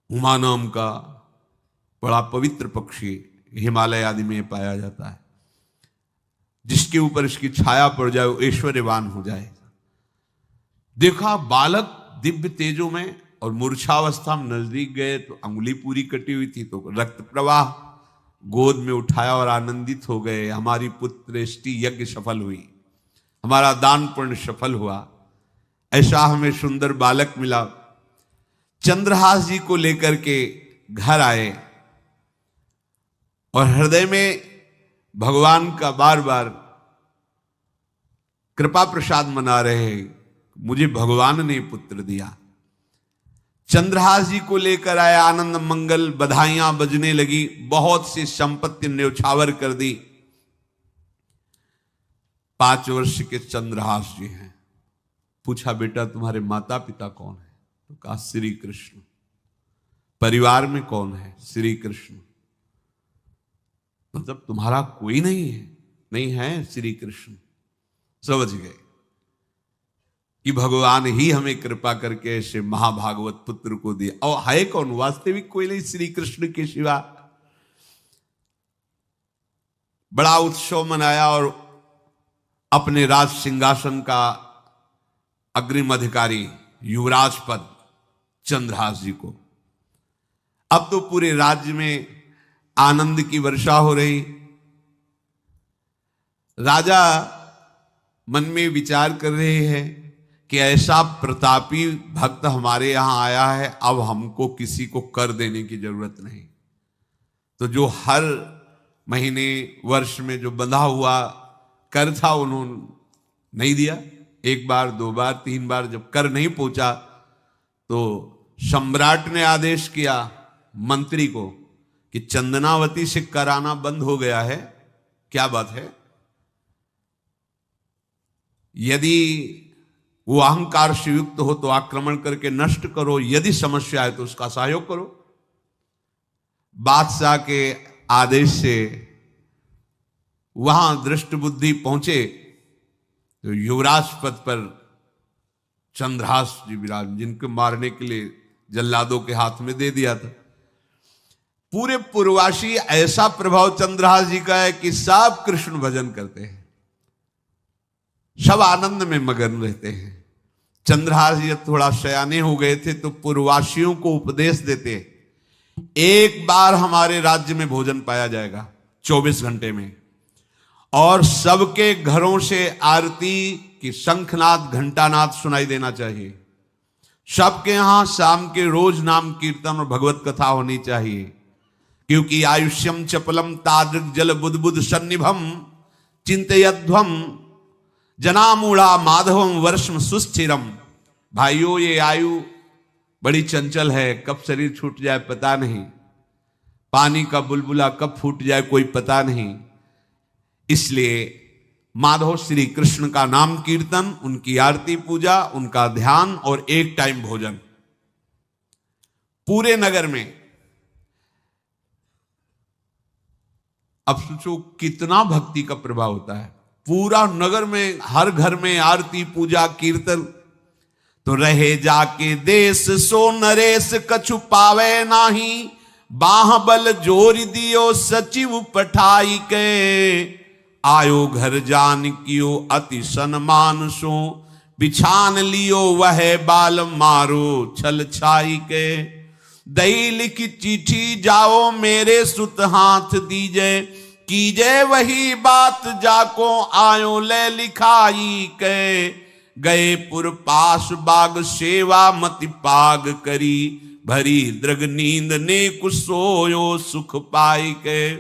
हुमा नाम का बड़ा पवित्र पक्षी हिमालय आदि में पाया जाता है, जिसके ऊपर इसकी छाया पड़ जाए वो ऐश्वर्यवान हो जाए। देखा बालक दिव्य तेजों में, और मूर्छावस्था में नजदीक गए तो अंगुली पूरी कटी हुई थी, तो रक्त प्रवाह, गोद में उठाया और आनंदित हो गए, हमारी पुत्रष्टि यज्ञ सफल हुई, हमारा दान पुण्य सफल हुआ, ऐसा हमें सुंदर बालक मिला। चंद्रहास जी को लेकर के घर आए और हृदय में भगवान का बार बार कृपा प्रसाद मना रहे हैं, मुझे भगवान ने पुत्र दिया। चंद्रहास जी को लेकर आए, आनंद मंगल, बधाइयां बजने लगी, बहुत सी संपत्ति न्यौछावर कर दी। 5 वर्ष के चंद्रहास जी हैं। पूछा, बेटा तुम्हारे माता पिता कौन है? तो कहा श्री कृष्ण। परिवार में कौन है? श्री कृष्ण। मतलब तुम्हारा कोई नहीं है? नहीं है, श्री कृष्ण। समझ गए कि भगवान ही हमें कृपा करके ऐसे महाभागवत पुत्र को दिया। और है कौन? वास्तविक कोई नहीं, श्री कृष्ण के सिवा। बड़ा उत्सव मनाया और अपने राज सिंहासन का अग्रिम अधिकारी युवराज पद चंद्रहास जी को। अब तो पूरे राज्य में आनंद की वर्षा हो रही। राजा मन में विचार कर रहे हैं कि ऐसा प्रतापी भक्त हमारे यहां आया है, अब हमको किसी को कर देने की जरूरत नहीं। तो जो हर महीने वर्ष में जो बंधा हुआ कर था उन्होंने नहीं दिया। 1 बार 2 बार 3 बार जब कर नहीं पहुंचा तो सम्राट ने आदेश किया मंत्री को कि चंदनावती से कराना बंद हो गया है। क्या बात है? यदि वो अहंकार से युक्त हो तो आक्रमण करके नष्ट करो, यदि समस्या है तो उसका सहयोग करो। बादशाह के आदेश से वहां दृष्ट बुद्धि पहुंचे तो युवराज पद पर चंद्रहास जी विराज, जिनको मारने के लिए जल्लादों के हाथ में दे दिया था। पूरे पूर्वासी ऐसा प्रभाव चंद्रहास जी का है कि सब कृष्ण भजन करते हैं, सब आनंद में मगन रहते हैं। चंद्रहास जी थोड़ा सयाने हो गए थे तो पूर्ववासियों को उपदेश देते, एक बार हमारे राज्य में भोजन पाया जाएगा 24 घंटे में, और सबके घरों से आरती की शंखनाद घंटानाद सुनाई देना चाहिए। सबके यहां शाम के रोज नाम कीर्तन और भगवत कथा होनी चाहिए, क्योंकि आयुष्यम चपलम तादृक जल बुदबुद सन्निभम चिंतयध्वम जनामूढ़ा माधवम वर्षम सुस्थिरम। भाइयों, ये आयु बड़ी चंचल है, कब शरीर छूट जाए पता नहीं, पानी का बुलबुला कब फूट जाए कोई पता नहीं। इसलिए माधव श्री कृष्ण का नाम कीर्तन, उनकी आरती पूजा, उनका ध्यान और 1 टाइम भोजन पूरे नगर में। अब सोचो कितना भक्ति का प्रभाव होता है। पूरा नगर में हर घर में आरती पूजा कीर्तन। तो रहे जाके देश सो नरेश कछु पावे नाही, बाहबल जोर दियो सचिव पठाई के, आयो घर जान कियो अति सन्मान सो, बिछान लियो वह बाल मारो छल छाई के, दई लिखी चिट्ठी जाओ मेरे सुत हाथ दीजे, कीजे वही बात जाको आयो ले लिखाई के, गए पुर पास बाग सेवा मति पाग करी, भरी दृग नींद ने कुछ सोयो सुख पाई के।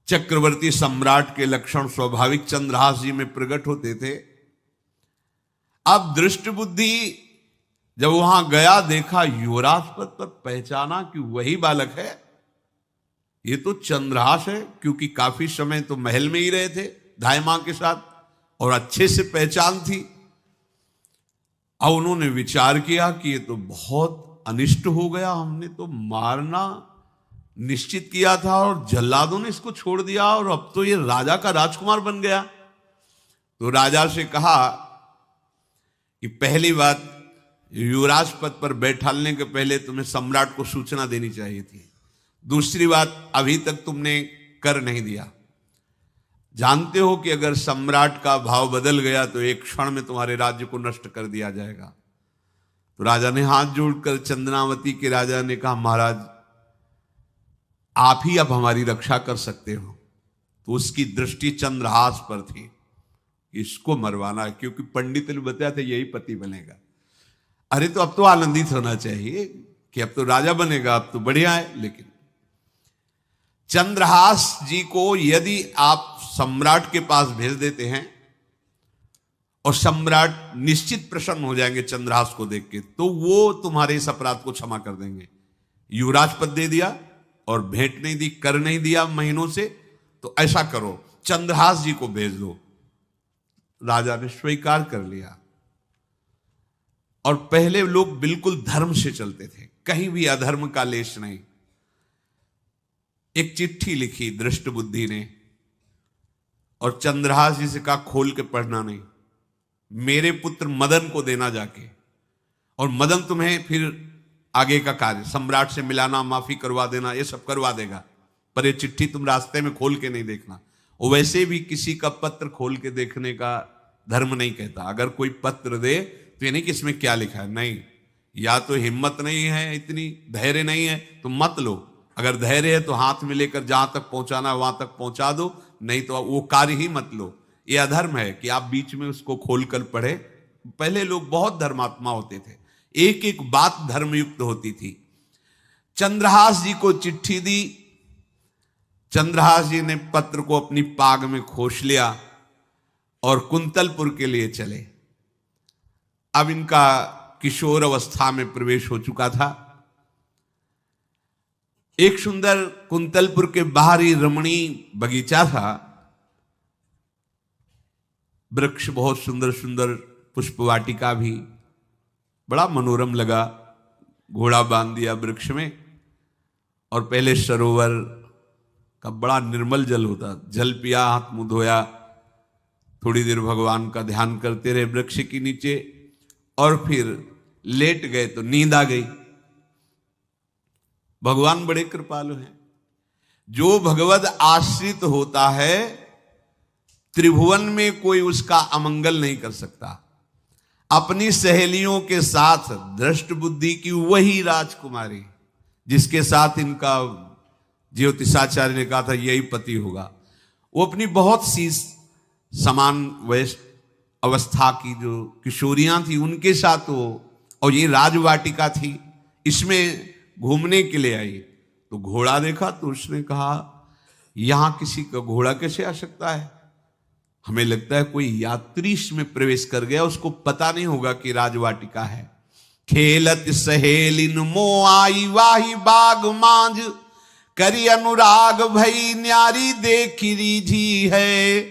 चक्रवर्ती सम्राट के लक्षण स्वाभाविक चंद्रहास जी में प्रकट होते थे। अब दृष्ट बुद्धि जब वहां गया, देखा युवराज पद पर, पहचाना कि वही बालक है, ये तो चंद्रहास है, क्योंकि काफी समय तो महल में ही रहे थे धाय मां के साथ और अच्छे से पहचान थी। अब उन्होंने विचार किया कि ये तो बहुत अनिष्ट हो गया, हमने तो मारना निश्चित किया था और जल्लादों ने इसको छोड़ दिया और अब तो ये राजा का राजकुमार बन गया। तो राजा से कहा कि पहली बात, युवराज पद पर बैठालने के पहले तुम्हें सम्राट को सूचना देनी चाहिए थी। दूसरी बात, अभी तक तुमने कर नहीं दिया। जानते हो कि अगर सम्राट का भाव बदल गया तो एक क्षण में तुम्हारे राज्य को नष्ट कर दिया जाएगा। तो राजा ने हाथ जोड़कर चंदनावती के राजा ने कहा, महाराज आप ही अब हमारी रक्षा कर सकते हो। तो उसकी दृष्टि चंद्रहास पर थी, इसको मरवाना है, क्योंकि पंडित ने बताया था यही पति बनेगा। अरे तो अब तो आनंदित होना चाहिए कि अब तो राजा बनेगा, अब तो बढ़िया है। लेकिन चंद्रहास जी को यदि आप सम्राट के पास भेज देते हैं और सम्राट निश्चित प्रसन्न हो जाएंगे चंद्रहास को देख के, तो वो तुम्हारे इस अपराध को क्षमा कर देंगे। युवराज पद दे दिया और भेंट नहीं दी, कर नहीं दिया महीनों से, तो ऐसा करो चंद्रहास जी को भेज दो। राजा ने स्वीकार कर लिया। और पहले लोग बिल्कुल धर्म से चलते थे, कहीं भी अधर्म का लेश नहीं। एक चिट्ठी लिखी दृष्ट बुद्धि ने और चंद्रहास जी से कहा खोल के पढ़ना नहीं, मेरे पुत्र मदन को देना जाके, और मदन तुम्हें फिर आगे का कार्य सम्राट से मिलाना, माफी करवा देना, ये सब करवा देगा, पर ये चिट्ठी तुम रास्ते में खोल के नहीं देखना। और वैसे भी किसी का पत्र खोल के देखने का धर्म नहीं कहता। अगर कोई पत्र दे तो ये नहीं कि इसमें क्या लिखा है, नहीं, या तो हिम्मत नहीं है, इतनी धैर्य नहीं है तो मत लो। अगर धैर्य है तो हाथ में लेकर जहां तक पहुंचाना वहां तक पहुंचा दो, नहीं तो वो कार्य ही मत लो। ये अधर्म है कि आप बीच में उसको खोलकर पढ़े। पहले लोग बहुत धर्मात्मा होते थे, एक एक बात धर्मयुक्त होती थी। चंद्रहास जी को चिट्ठी दी, चंद्रहास जी ने पत्र को अपनी पाग में खोस लिया और कुंतलपुर के लिए चले। अब इनका किशोर अवस्था में प्रवेश हो चुका था। एक सुंदर कुंतलपुर के बाहरी रमणीय बगीचा था, वृक्ष बहुत सुंदर सुंदर, पुष्प वाटिका भी, बड़ा मनोरम लगा। घोड़ा बांध दिया वृक्ष में, और पहले सरोवर का बड़ा निर्मल जल होता, जल पिया, हाथ मुंह धोया, थोड़ी देर भगवान का ध्यान करते रहे वृक्ष के नीचे, और फिर लेट गए तो नींद आ गई। भगवान बड़े कृपालु हैं। जो भगवद आश्रित होता है त्रिभुवन में कोई उसका अमंगल नहीं कर सकता। अपनी सहेलियों के साथ दृष्ट बुद्धि की वही राजकुमारी जिसके साथ इनका ज्योतिषाचार्य ने कहा था यही पति होगा, वो अपनी बहुत सी समान वयस्क अवस्था की जो किशोरियां थी उनके साथ वो, और ये राजवाटिका थी, इसमें घूमने के लिए आई। तो घोड़ा देखा तो उसने कहा यहां किसी का घोड़ा कैसे आ सकता है? हमें लगता है कोई यात्री इसमें प्रवेश कर गया, उसको पता नहीं होगा कि राजवाटिका है। खेलत सहेलिन मो आई वाही बाग मांझ, करी अनुराग भई न्यारी देखी रीझी है।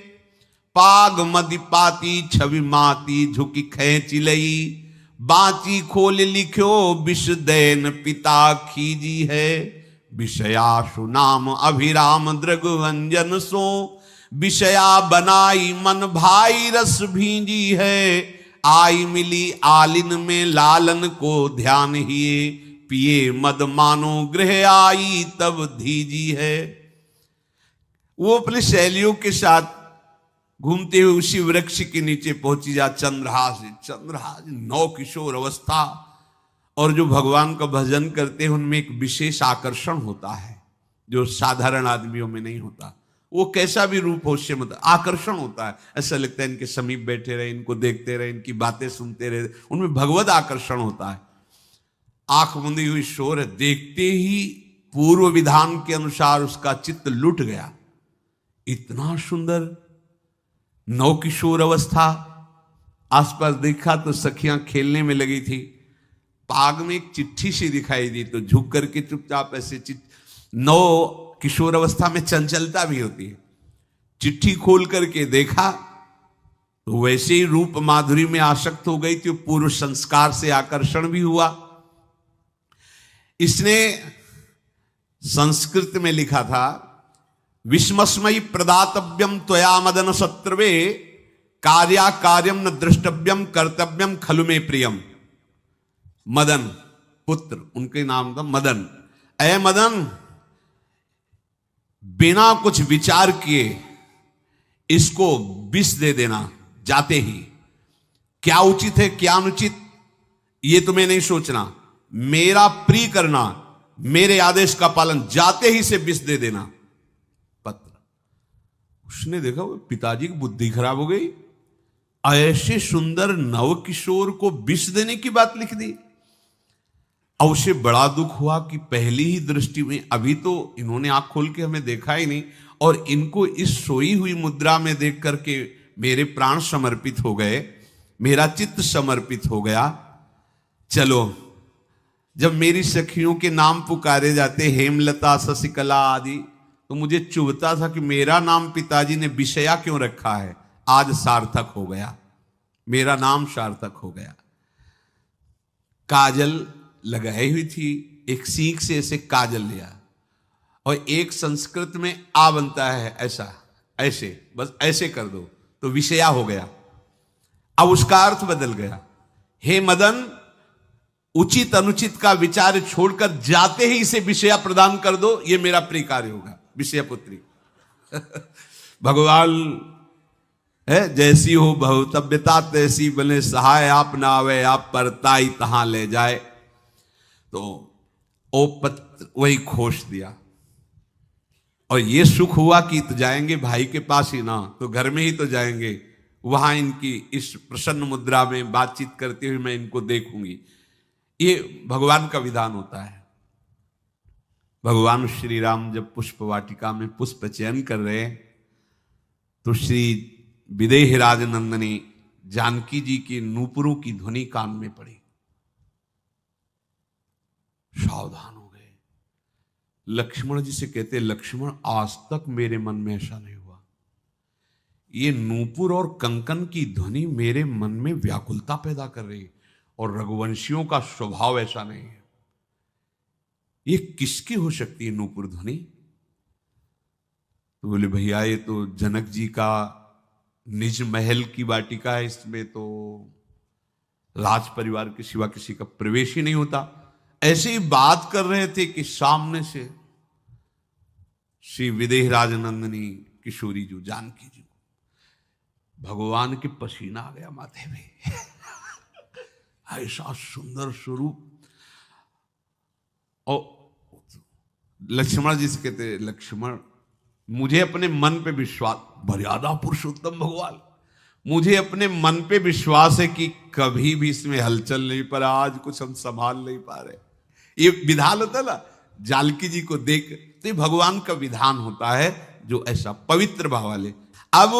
पाग मदिपाती छवि माती झुकी खेच लई, बाची खोल लिख्यो विष दैन पिता खीजी है। विषयाशु नाम अभिराम दृग व्यंजन सो, विषया बनाई मन भाई रस भींजी है। आई मिली आलिन में लालन को ध्यान हिए, पिए मद मानो गृह आई तब धीजी है। वो अपने सहेलियों के साथ घूमते हुए उसी वृक्ष के नीचे पहुंची जा चंद्रहास नौ किशोर अवस्था, और जो भगवान का भजन करते हैं उनमें एक विशेष आकर्षण होता है जो साधारण आदमियों में नहीं होता। वो कैसा भी रूप हो उससे मतलब आकर्षण होता है। ऐसा लगता है इनके समीप बैठे रहे, इनको देखते रहे, इनकी बातें सुनते रहे, उनमें भगवत आकर्षण होता है। आंख मुंदी हुई शोर है, देखते ही पूर्व विधान के अनुसार उसका चित्त लुट गया। इतना सुंदर नौ किशोर अवस्था। आसपास देखा तो सखियां खेलने में लगी थी। पाग में एक चिट्ठी सी दिखाई दी तो झुक करके चुपचाप ऐसे नौ किशोर अवस्था में चंचलता भी होती है। चिट्ठी खोल करके देखा तो वैसे ही रूप माधुरी में आसक्त हो गई थी, पूर्व संस्कार से आकर्षण भी हुआ। इसने संस्कृत में लिखा था विस्मस्मयी प्रदातव्यम त्वया मदन शत्रुवे, कार्या कार्यम न दृष्टव्यम कर्तव्यम खलु में प्रियम। मदन पुत्र, उनके नाम था मदन। अय मदन, बिना कुछ विचार किए इसको विष दे देना जाते ही। क्या उचित है क्या अनुचित ये तुम्हें नहीं सोचना, मेरा प्रिय करना, मेरे आदेश का पालन, जाते ही से विष दे देना। पत्र उसने देखा वो पिताजी की बुद्धि खराब हो गई, ऐसे सुंदर नव किशोर को विष देने की बात लिख दी। और उसे बड़ा दुख हुआ कि पहली ही दृष्टि में, अभी तो इन्होंने आंख खोल के हमें देखा ही नहीं, और इनको इस सोई हुई मुद्रा में देख करके मेरे प्राण समर्पित हो गए, मेरा चित्त समर्पित हो गया। चलो, जब मेरी सखियों के नाम पुकारे जाते, हेमलता, शशिकला आदि, तो मुझे चुभता था कि मेरा नाम पिताजी ने विषया क्यों रखा है। आज सार्थक हो गया, मेरा नाम सार्थक हो गया। काजल लगाई हुई थी, एक सीख से ऐसे काजल लिया, और एक संस्कृत में आ बनता है ऐसा, ऐसे, बस ऐसे कर दो तो विषया हो गया। अब उसका अर्थ बदल गया, हे मदन, उचित अनुचित का विचार छोड़कर जाते ही इसे विषया प्रदान कर दो, ये मेरा प्रिय कार्य होगा, विषय पुत्री। भगवान है, जैसी हो भवतव्यता तैसी बने सहाय, आप ना आवे आप परताई तहां ले जाए। तो ओ पत्र वही खोश दिया, और ये सुख हुआ कि तो जाएंगे भाई के पास ही ना, तो घर में ही तो जाएंगे, वहां इनकी इस प्रसन्न मुद्रा में बातचीत करते हुए मैं इनको देखूंगी। ये भगवान का विधान होता है। भगवान श्री राम जब पुष्प वाटिका में पुष्प चयन कर रहे, तो श्री विदेह राजनंदनी जानकी जी की नूपुरों की ध्वनि कान में पड़ी, सावधान हो गए। लक्ष्मण जी से कहते, लक्ष्मण, आज तक मेरे मन में ऐसा नहीं हुआ, ये नूपुर और कंकन की ध्वनि मेरे मन में व्याकुलता पैदा कर रही, और रघुवंशियों का स्वभाव ऐसा नहीं है। ये किसकी हो सकती है नूपुर ध्वनि? तो बोले, भैया ये तो जनक जी का निज महल की वाटिका है, इसमें तो राज परिवार के सिवा किसी का प्रवेश ही नहीं होता। ऐसे ही बात कर रहे थे कि सामने से श्री विदेह राजनंदनी किशोरी जो जानकी जी, भगवान के पसीना आ गया माथे में। ऐसा सुंदर स्वरूप। और लक्ष्मण जी से कहते, लक्ष्मण, मुझे अपने मन पे विश्वास, मर्यादा पुरुषोत्तम भगवान, मुझे अपने मन पे विश्वास है कि कभी भी इसमें हलचल नहीं, पर आज कुछ हम संभाल नहीं पा रहे। ये विधान होता है ना, जानकी जी को देख, तो ये भगवान का विधान होता है जो ऐसा पवित्र भाव वाले। अब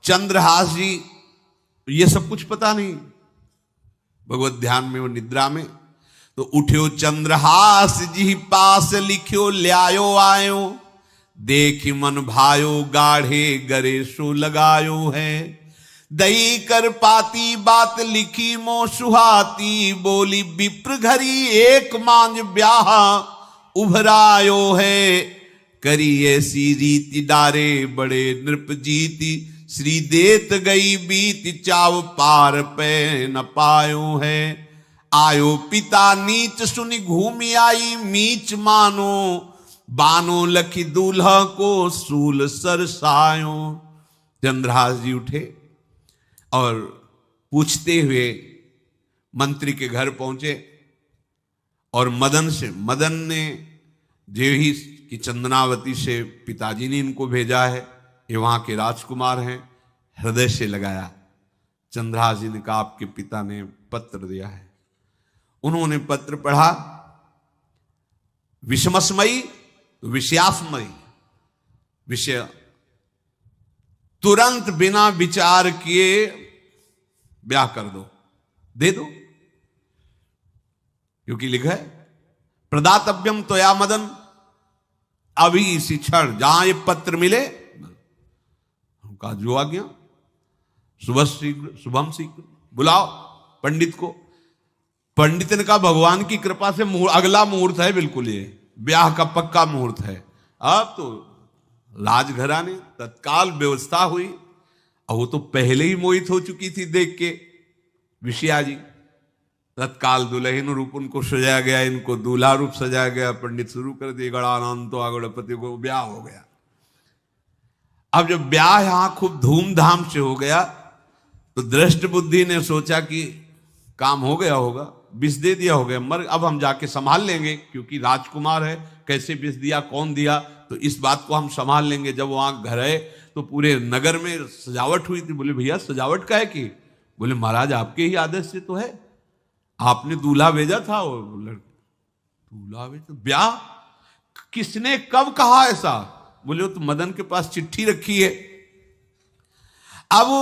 चंद्रहास जी, ये सब कुछ पता नहीं, भगवत ध्यान में, वो निद्रा में, तो उठ्यो चंद्रहास जी पास लिख्यो ल्यायो आयो, देखि मन भायो गाढ़े गरे सो लगायो है, दई कर पाती बात लिखी मो सुहाती, बोली विप्र घरी एक मांझ ब्याह उभरायो है, करी ऐसी रीति डारे बड़े नृप जीती, श्री देत गई बीत चाव पार पे न पायो है, आयो पिता नीच सुनि घूमि आई मीच मानो, बानो लखी दूल्हा को सूल सरसायो। चंद्रहास जी उठे और पूछते हुए मंत्री के घर पहुंचे, और मदन ने जो ही कि चंदनावती से पिताजी ने इनको भेजा है, ये वहां के राजकुमार हैं, हृदय से लगाया। चंद्रहास जी ने कहा, आपके पिता ने पत्र दिया है। उन्होंने पत्र पढ़ा, विषमस्मयी विषयास्मयी, विषय तुरंत बिना विचार किए ब्याह कर दो, दे दो, क्योंकि लिखा है प्रदातव्यम त्वया मदन, अभी इसी क्षण जहां ये पत्र मिले, उनका जो आ गया, सुबह शीघ्र शुभम शीघ्र, बुलाओ पंडित को। पंडित ने कहा, भगवान की कृपा से अगला मुहूर्त है, बिल्कुल ये ब्याह का पक्का मुहूर्त है। अब तो राजघराने तत्काल व्यवस्था हुई, और वो तो पहले ही मोहित हो चुकी थी देख के विषया जी। तत्काल दुल्हन रूप उनको सजाया गया, इनको दूल्हा रूप सजाया गया, पंडित शुरू कर दिए, गणानंतो गणपति को, ब्याह हो गया। अब जब ब्याह यहां खूब धूमधाम से हो गया, तो दृष्ट बुद्धि ने सोचा कि काम हो गया होगा, विष दे दिया हो गया, मर, अब हम जाके संभाल लेंगे, क्योंकि राजकुमार है, कैसे विष दिया, कौन दिया, तो इस बात को हम संभाल लेंगे। जब वहां घर है तो पूरे नगर में सजावट हुई थी। बोले, भैया सजावट का है कि? बोले, महाराज आपके ही आदेश से तो है, आपने दूल्हा भेजा था, वो बुलावे तो ब्याह किसने कब कहा ऐसा? बोले तो मदन के पास चिट्ठी रखी है। अब वो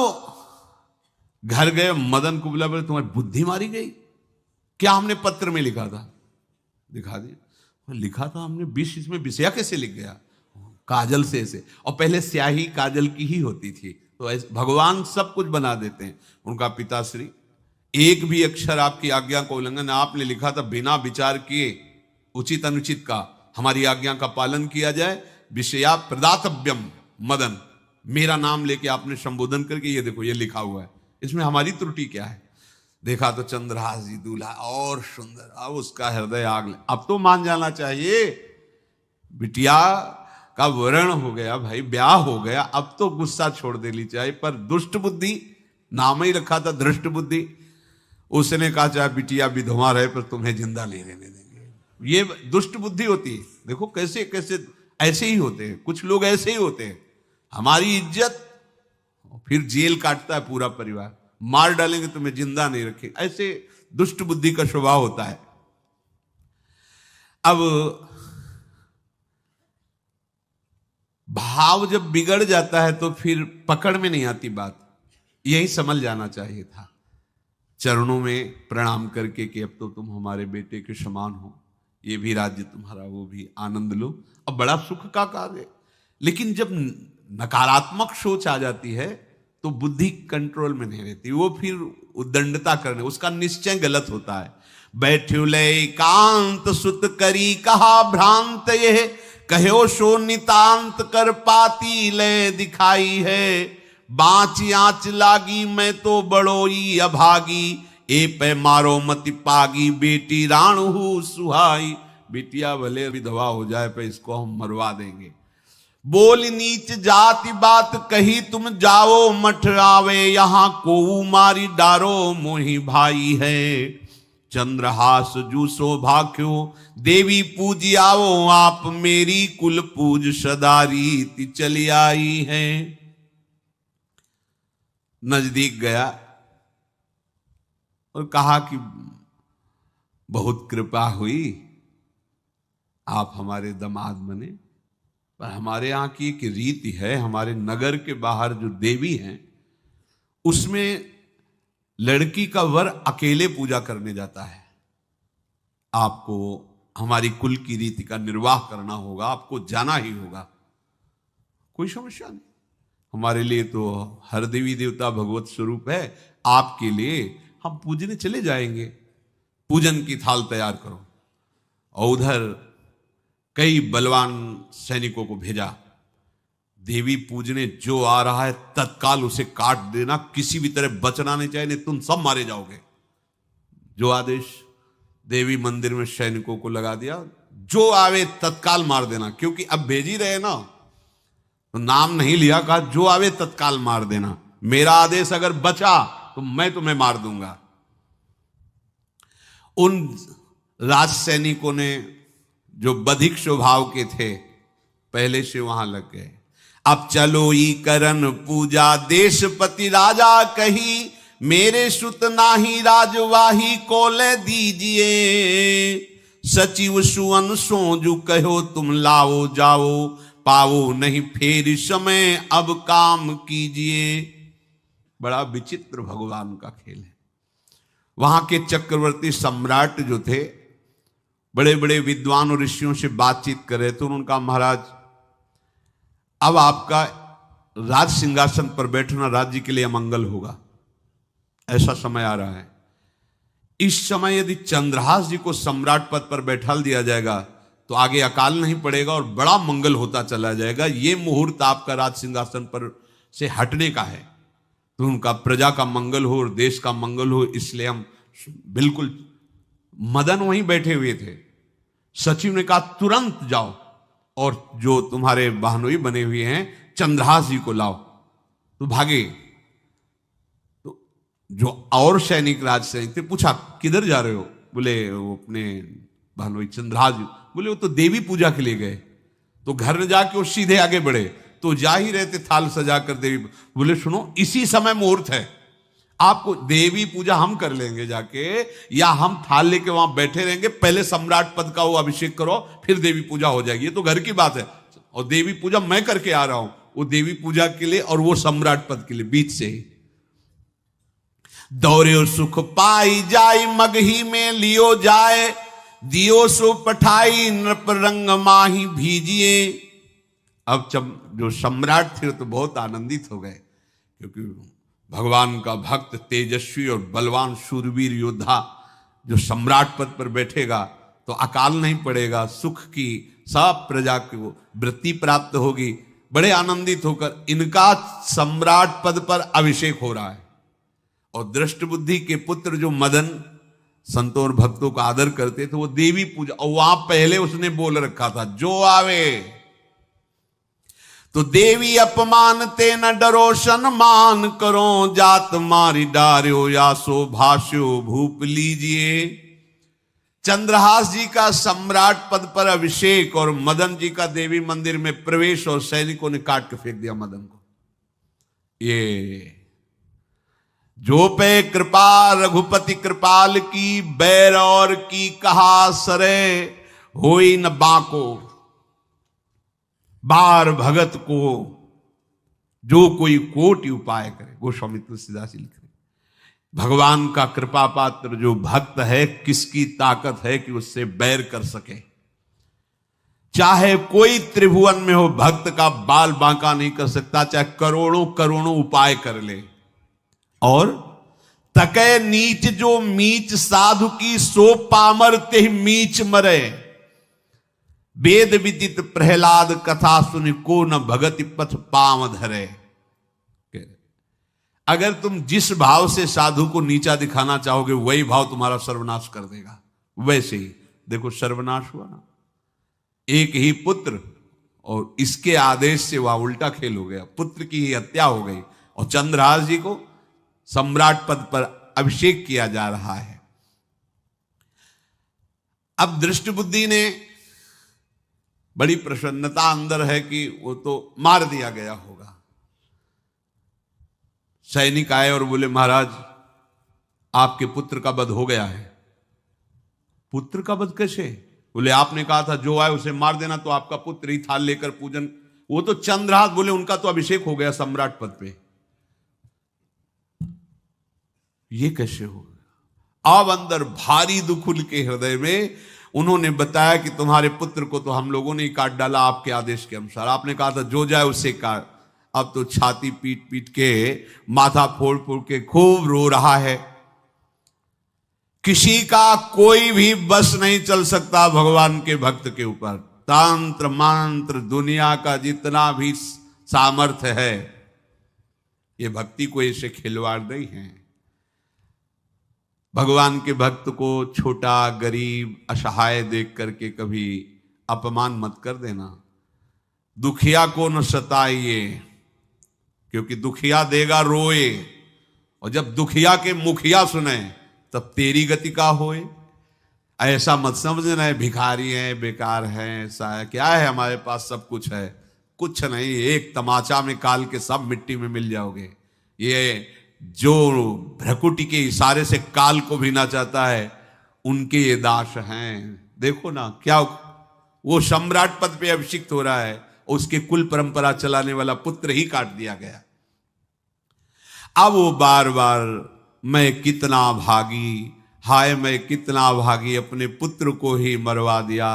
घर गए, मदन को बुला, बोले तुम्हारी बुद्धि मारी गई क्या? हमने पत्र में लिखा था। दिखा दिया, लिखा था हमने, विष इसमें विषया कैसे लिख गया? काजल से ऐसे, और पहले स्याही काजल की ही होती थी, तो ऐसे भगवान सब कुछ बना देते हैं। उनका पिताश्री एक भी अक्षर आपकी आज्ञा का उल्लंघन, आपने लिखा था बिना विचार किए उचित अनुचित का हमारी आज्ञा का पालन किया जाए। विषया प्रदातव्यम मदन, मेरा नाम लेके आपने संबोधन करके ये देखो ये लिखा हुआ है, इसमें हमारी त्रुटि क्या है? देखा तो चंद्रहास जी दूल्हा और सुंदर, अब उसका हृदय आग ले। अब तो मान जाना चाहिए, बिटिया का वरण हो गया भाई, ब्याह हो गया, अब तो गुस्सा छोड़ देनी चाहिए। पर दुष्ट बुद्धि, नाम ही रखा था धृष्ट बुद्धि, उसने कहा चाहे बिटिया विधवा रहे पर तुम्हें जिंदा नहीं रहने देंगे। ये दुष्ट बुद्धि होती है। देखो कैसे कैसे ऐसे ही होते हैं कुछ लोग, ऐसे ही होते हैं। हमारी इज्जत, फिर जेल काटता है पूरा परिवार, मार डालेंगे तुम्हें जिंदा नहीं रखेंगे, ऐसे दुष्ट बुद्धि का स्वभाव होता है। अब भाव जब बिगड़ जाता है तो फिर पकड़ में नहीं आती बात, यही समझ जाना चाहिए था। चरणों में प्रणाम करके कि अब तो तुम हमारे बेटे के समान हो, ये भी राज्य तुम्हारा, वो भी आनंद लो, अब बड़ा सुख का कार्य। लेकिन जब नकारात्मक सोच आ जाती है तो बुद्धि कंट्रोल में नहीं रहती, वो फिर उद्दंडता करने, उसका निश्चय गलत होता है। बैठ्यो ले कांत सुत करी कहा भ्रांत, ये कहो सो नितांत कर पाती ले दिखाई है। बाँच आँच लागी मैं तो बड़ोई अभागी, ए पे मारो मति पागी, बेटी राणु सुहाई। बेटिया भले विधवा हो जाए पे इसको हम मरवा देंगे। बोल नीच जाति बात कही तुम जाओ मठ आवे, यहां को मारी डारो मोही भाई है। चंद्रहास जू सौभाग्यो देवी पूजी आओ आप, मेरी कुल पूज सदारी चली आई है। नजदीक गया और कहा कि बहुत कृपा हुई, आप हमारे दामाद बने, पर हमारे यहाँ की एक रीति है, हमारे नगर के बाहर जो देवी हैं उसमें लड़की का वर अकेले पूजा करने जाता है। आपको हमारी कुल की रीति का निर्वाह करना होगा, आपको जाना ही होगा। कोई समस्या नहीं, हमारे लिए तो हर देवी देवता भगवत स्वरूप है, आपके लिए हम पूजने चले जाएंगे, पूजन की थाल तैयार करो। और उधर कई बलवान सैनिकों को भेजा, देवी पूजने जो आ रहा है तत्काल उसे काट देना, किसी भी तरह बचना नहीं चाहिए, नहीं तुम सब मारे जाओगे। जो आदेश देवी मंदिर में सैनिकों को लगा दिया, जो आवे तत्काल मार देना, क्योंकि अब भेज ही रहे ना, तो नाम नहीं लिया, कहा जो आवे तत्काल मार देना, मेरा आदेश अगर बचा तो मैं तुम्हें मार दूंगा। उन राज सैनिकों ने जो बधिक स्वभाव के थे पहले से वहां लग गए। अब चलो ई करन पूजा देशपति राजा कही, मेरे सुत नाही राजवाही को ले दीजिए। सचिव सुवन सोजू कहो तुम लाओ जाओ, पाओ नहीं फेर समय अब काम कीजिए। बड़ा विचित्र भगवान का खेल है। वहां के चक्रवर्ती सम्राट जो थे बड़े बड़े विद्वान और ऋषियों से बातचीत कर रहे थे। उनका महाराज अब आपका राज सिंहासन पर बैठना राज्य के लिए अमंगल होगा, ऐसा समय आ रहा है। इस समय यदि चंद्रहास जी को सम्राट पद पर बैठाल दिया जाएगा तो आगे अकाल नहीं पड़ेगा और बड़ा मंगल होता चला जाएगा। ये मुहूर्त आपका राज सिंहासन पर से हटने का है, तो उनका प्रजा का मंगल हो और देश का मंगल हो, इसलिए हम बिल्कुल। मदन वहीं बैठे हुए थे। सचिव ने कहा तुरंत जाओ और जो तुम्हारे बहनोई बने हुए हैं चंद्रहास जी को लाओ। तो भागे। तो जो और सैनिक राज सैनिक थे पूछा किधर जा रहे हो? बोले वो अपने बहनोई चंद्रहास जी। बोले वो तो देवी पूजा के लिए गए। तो घर न जाके वो सीधे आगे बढ़े, तो जा ही रहे थे थाल सजा कर देवी। बोले सुनो इसी समय मुहूर्त है, आपको देवी पूजा हम कर लेंगे जाके, या हम थाल लेके वहां बैठे रहेंगे, पहले सम्राट पद का वो अभिषेक करो, फिर देवी पूजा हो जाएगी। ये तो घर की बात है। और देवी पूजा मैं करके आ रहा हूं, वो देवी पूजा के लिए और वो सम्राट पद के लिए, बीच से ही दौरे सुख पाई जाई, मगही में लियो जाए, दियो सो पठाई, नृप रंग माही भीजिए। अब जो सम्राट थे तो बहुत आनंदित हो गए, क्योंकि भगवान का भक्त, तेजस्वी और बलवान शूरवीर योद्धा जो सम्राट पद पर बैठेगा तो अकाल नहीं पड़ेगा, सुख की सब प्रजा को वृत्ति प्राप्त होगी। बड़े आनंदित होकर इनका सम्राट पद पर अभिषेक हो रहा है। और दृष्ट बुद्धि के पुत्र जो मदन संतों और भक्तों का आदर करते थे, वो देवी पूजा, और वहां पहले उसने बोल रखा था जो आवे तो देवी अपमान ते न डरो, सम्मान करो, जात मारी डार्यो या सो भाष्यो भूप लीजिए। चंद्रहास जी का सम्राट पद पर अभिषेक और मदन जी का देवी मंदिर में प्रवेश, और सैनिकों ने काट के फेंक दिया मदन को। ये जो पे कृपा रघुपति कृपाल की, बैर और की कहा सरे, होई न बाको। बार भगत को जो कोई कोटि उपाय करे, गोस्वामी तुलसीदास जी लिख रहे, भगवान का कृपा पात्र जो भक्त है, किसकी ताकत है कि उससे बैर कर सके। चाहे कोई त्रिभुवन में हो, भक्त का बाल बांका नहीं कर सकता, चाहे करोड़ों करोड़ों उपाय कर ले। और तके नीच जो मीच साधु की, सो पामर ते मीच मरे। वेद विदित प्रहलाद कथा सुनि, को न भगति पथ पाम धरे। अगर तुम जिस भाव से साधु को नीचा दिखाना चाहोगे, वही भाव तुम्हारा सर्वनाश कर देगा। वैसे ही देखो सर्वनाश हुआ ना, एक ही पुत्र, और इसके आदेश से वह उल्टा खेल हो गया, पुत्र की ही हत्या हो गई, और चंद्रहास जी को सम्राट पद पर अभिषेक किया जा रहा है। अब दृष्ट बुद्धि ने बड़ी प्रसन्नता अंदर है कि वो तो मार दिया गया होगा। सैनिक आए और बोले महाराज आपके पुत्र का वध हो गया है। पुत्र का वध कैसे? बोले आपने कहा था जो आए उसे मार देना, तो आपका पुत्र ही थाल लेकर पूजन। वो तो चंद्रहास बोले उनका तो अभिषेक हो गया सम्राट पद पे, ये कैसे हो गया? अब अंदर भारी दुख उनके हृदय में। उन्होंने बताया कि तुम्हारे पुत्र को तो हम लोगों ने ही काट डाला आपके आदेश के अनुसार, आपने कहा था जो जाए उससे काट। अब तो छाती पीट पीट के, माथा फोड़ फोड़ के खूब रो रहा है। किसी का कोई भी बस नहीं चल सकता भगवान के भक्त के ऊपर। तंत्र मंत्र दुनिया का जितना भी सामर्थ्य है, ये भक्ति को ऐसे खिलवाड़ नहीं है। भगवान के भक्त को छोटा गरीब असहाय देख करके कभी अपमान मत कर देना। दुखिया को न सताइए, क्योंकि दुखिया देगा रोए, और जब दुखिया के मुखिया सुने तब तेरी गति का होए। ऐसा मत समझना है भिखारी हैं, बेकार हैं, ऐसा है क्या है हमारे पास सब कुछ है। कुछ नहीं, एक तमाचा में काल के सब मिट्टी में मिल जाओगे। ये जो भ्रकुटी के इशारे से काल को भी ना चाहता है, उनके ये दास हैं। देखो ना क्या वो सम्राट पद पे अभिषिक्त हो रहा है, उसके कुल परंपरा चलाने वाला पुत्र ही काट दिया गया। अब वो बार बार मैं कितना भागी, हाय मैं कितना भागी, अपने पुत्र को ही मरवा दिया,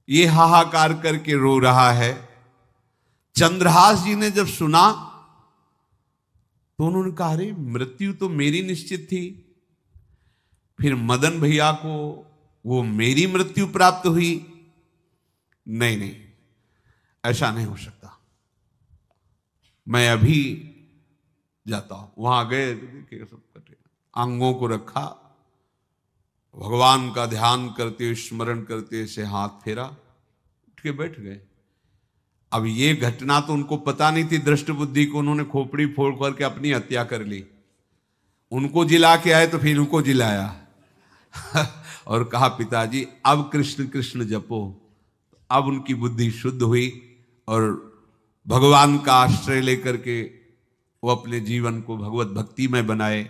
ये हाहाकार करके रो रहा है। चंद्रहास जी ने जब सुना तो उन्होंने कहा अरे मृत्यु तो मेरी निश्चित थी, फिर मदन भैया को वो मेरी मृत्यु प्राप्त हुई। नहीं नहीं, ऐसा नहीं हो सकता, मैं अभी जाता हूं। वहां गए, सब कटे, अंगों को रखा, भगवान का ध्यान करते हुए स्मरण करते से हाथ फेरा, उठ के बैठ गए। अब ये घटना तो उनको पता नहीं थी दृष्ट बुद्धि को, उन्होंने खोपड़ी फोड़ करके अपनी हत्या कर ली। उनको जिला के आए तो फिर उनको जिलाया और कहा पिताजी अब कृष्ण कृष्ण जपो। अब उनकी बुद्धि शुद्ध हुई और भगवान का आश्रय लेकर के वो अपने जीवन को भगवत भक्ति में बनाए।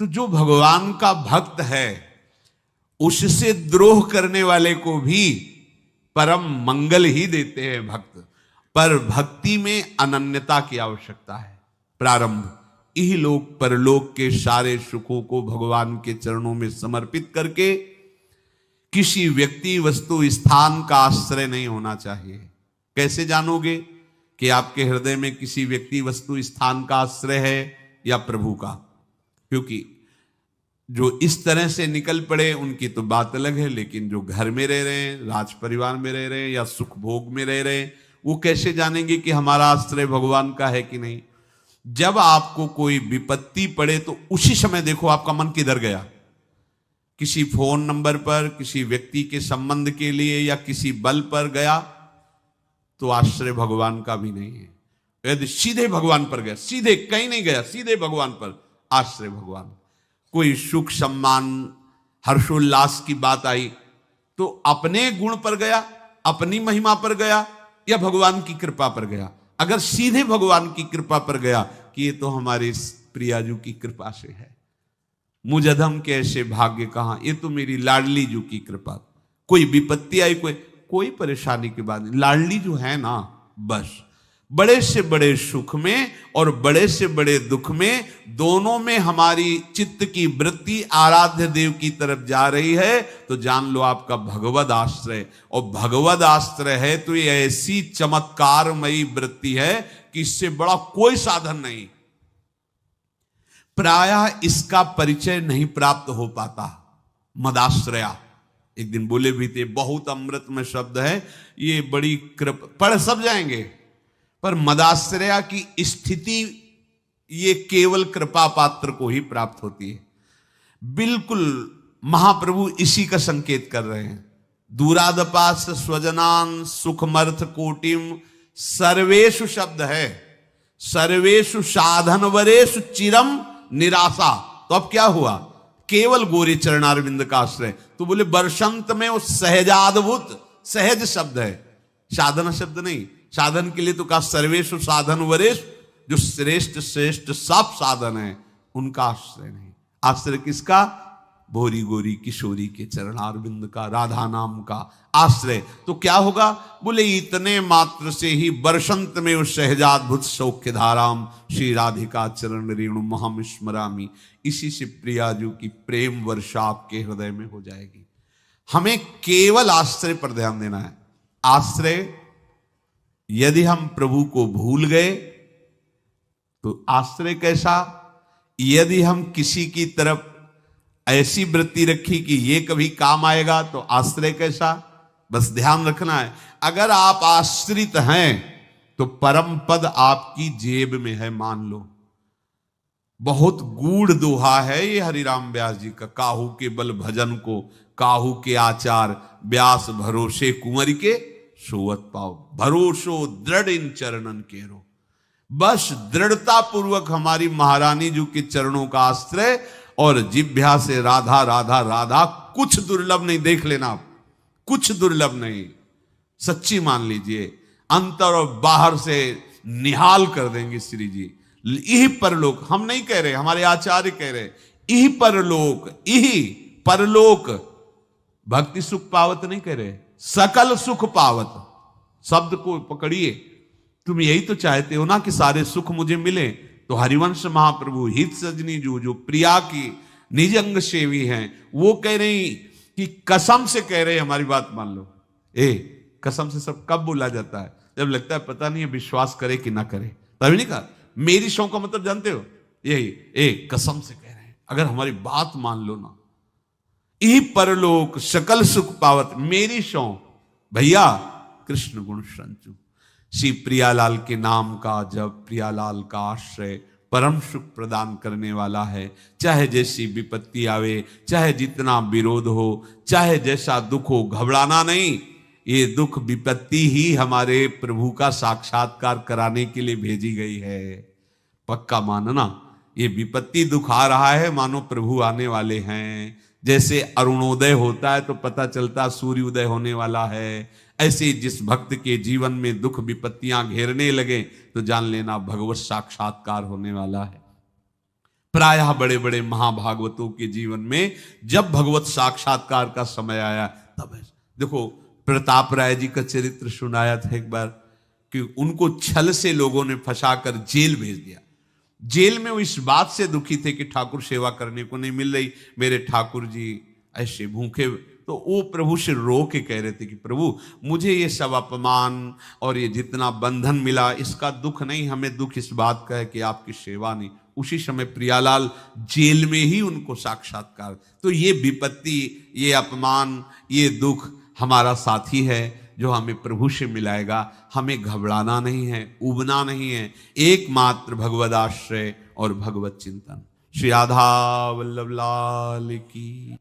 तो जो भगवान का भक्त है उससे द्रोह करने वाले को भी परम मंगल ही देते हैं भक्त। पर भक्ति में अनन्यता की आवश्यकता है। प्रारंभ यही लोग परलोक के सारे सुखों को भगवान के चरणों में समर्पित करके किसी व्यक्ति वस्तु स्थान का आश्रय नहीं होना चाहिए। कैसे जानोगे कि आपके हृदय में किसी व्यक्ति वस्तु स्थान का आश्रय है या प्रभु का? क्योंकि जो इस तरह से निकल पड़े उनकी तो बात अलग है, लेकिन जो घर में रह रहे हैं, राज परिवार में रह रहे हैं या सुख भोग में रह रहे हैं, वो कैसे जानेंगे कि हमारा आश्रय भगवान का है कि नहीं? जब आपको कोई विपत्ति पड़े तो उसी समय देखो आपका मन किधर गया। किसी फोन नंबर पर, किसी व्यक्ति के संबंध के लिए या किसी बल पर गया तो आश्रय भगवान का भी नहीं है। यदि सीधे भगवान पर गया, सीधे कहीं नहीं गया, सीधे भगवान पर, आश्रय भगवान। कोई सुख सम्मान हर्षोल्लास की बात आई तो अपने गुण पर गया, अपनी महिमा पर गया या भगवान की कृपा पर गया? अगर सीधे भगवान की कृपा पर गया कि ये तो हमारे प्रियाजू की कृपा से है, मुझ अधम के ऐसे भाग्य कहां, ये तो मेरी लाडली जू की कृपा। कोई विपत्ति आई, कोई परेशानी की बात नहीं, लाडली जो है ना, बस बड़े से बड़े सुख में और बड़े से बड़े दुख में, दोनों में हमारी चित्त की वृत्ति आराध्य देव की तरफ जा रही है, तो जान लो आपका भगवद आश्रय। और भगवद आश्रय है तो ये ऐसी चमत्कारमयी वृत्ति है कि इससे बड़ा कोई साधन नहीं। प्रायः इसका परिचय नहीं प्राप्त हो पाता। मदाश्रया एक दिन बोले भी थे, बहुत अमृत में शब्द है, ये बड़ी कृपा, पढ़ सब जाएंगे, पर मदाश्रया की स्थिति ये केवल कृपा पात्र को ही प्राप्त होती है। बिल्कुल महाप्रभु इसी का संकेत कर रहे हैं। दूरादपास स्वजनान सुखमर्थ कोटिम, सर्वेषु शब्द है, सर्वेषु साधन वरेषु चिरम निराशा। तो अब क्या हुआ? केवल गोरी चरणारविंद का आश्रय। तो बोले वर्षंत में वो सहजाद्भुत, सहज शब्द है, साधन शब्द नहीं। साधन के लिए तो कहा सर्वेषु साधन वरेश, जो श्रेष्ठ श्रेष्ठ सब साधन है उनका आश्रय नहीं। आश्रय किसका? भोरी गोरी किशोरी के चरणारविंद का, राधा नाम का आश्रय। तो क्या होगा? बोले इतने मात्र से ही वर्षंत में उस सहजाद्भुत सौख्य धाराम श्री राधिका चरण रेणु महम स्मरामी। इसी से प्रियाजू की प्रेम वर्षा आपके हृदय में हो जाएगी। हमें केवल आश्रय पर ध्यान देना है। आश्रय यदि हम प्रभु को भूल गए तो आश्रय कैसा? यदि हम किसी की तरफ ऐसी वृत्ति रखी कि ये कभी काम आएगा तो आश्रय कैसा? बस ध्यान रखना है, अगर आप आश्रित हैं तो परम पद आपकी जेब में है, मान लो। बहुत गूढ़ दोहा है ये हरिराम व्यास जी का। काहू के बल भजन को काहू के आचार, व्यास भरोसे कुंवर के सोवत पाओ। भरोसो दृढ़ इन चरणन केरो। बस दृढ़ता पूर्वक हमारी महारानी जी के चरणों का आश्रय, और जिभ्या से राधा राधा राधा कुछ दुर्लभ नहीं। देख लेना आप, कुछ दुर्लभ नहीं, सच्ची मान लीजिए। अंतर और बाहर से निहाल कर देंगे श्री जी। यही परलोक, हम नहीं कह रहे, हमारे आचार्य कह रहे, यही परलोक, यही परलोक। भक्ति सुख पावत नहीं कह रहे, सकल सुख पावत शब्द को पकड़िए। तुम यही तो चाहते हो ना कि सारे सुख मुझे मिले। तो हरिवंश महाप्रभु हित सजनी जो प्रिया की निज अंग सेवी हैं, वो कह रही कि कसम से कह रहे, हमारी बात मान लो। कसम से सब कब बोला जाता है? जब लगता है पता नहीं है विश्वास करे कि ना करे, तभी नहीं कहा। मेरी शौ का मतलब जानते हो? यही कसम से कह रहे हैं, अगर हमारी बात मान लो ना, यही परलोक सकल सुख पावत मेरी शौ। भैया कृष्ण गुण संचु, श्री प्रियालाल के नाम का जब, प्रियालाल का आश्रय परम सुख प्रदान करने वाला है। चाहे जैसी विपत्ति आवे, चाहे जितना विरोध हो, चाहे जैसा दुख हो, घबराना नहीं। ये दुख विपत्ति ही हमारे प्रभु का साक्षात्कार कराने के लिए भेजी गई है। पक्का मानना, ये विपत्ति दुख आ रहा है, मानो प्रभु आने वाले हैं। जैसे अरुणोदय होता है तो पता चलता सूर्य उदय होने वाला है, ऐसे जिस भक्त के जीवन में दुख विपत्तियां घेरने लगे तो जान लेना भगवत साक्षात्कार होने वाला है। प्रायः बड़े बड़े महाभागवतों के जीवन में जब भगवत साक्षात्कार का समय आया तब देखो, प्रताप राय जी का चरित्र सुनाया था एक बार कि उनको छल से लोगों ने फंसाकर जेल भेज दिया। जेल में वो इस बात से दुखी थे कि ठाकुर सेवा करने को नहीं मिल रही, मेरे ठाकुर जी ऐसे भूखे। तो वो प्रभु से रो के कह रहे थे कि प्रभु मुझे ये सब अपमान और ये जितना बंधन मिला इसका दुख नहीं, हमें दुख इस बात का है कि आपकी सेवा नहीं। उसी समय प्रियालाल जेल में ही उनको साक्षात्कार। तो ये विपत्ति, ये अपमान, ये दुख हमारा साथी है जो हमें प्रभु से मिलाएगा। हमें घबराना नहीं है, उबना नहीं है, एकमात्र भगवदाश्रय और भगवत चिंतन। श्री राधा वल्लभ लाल की।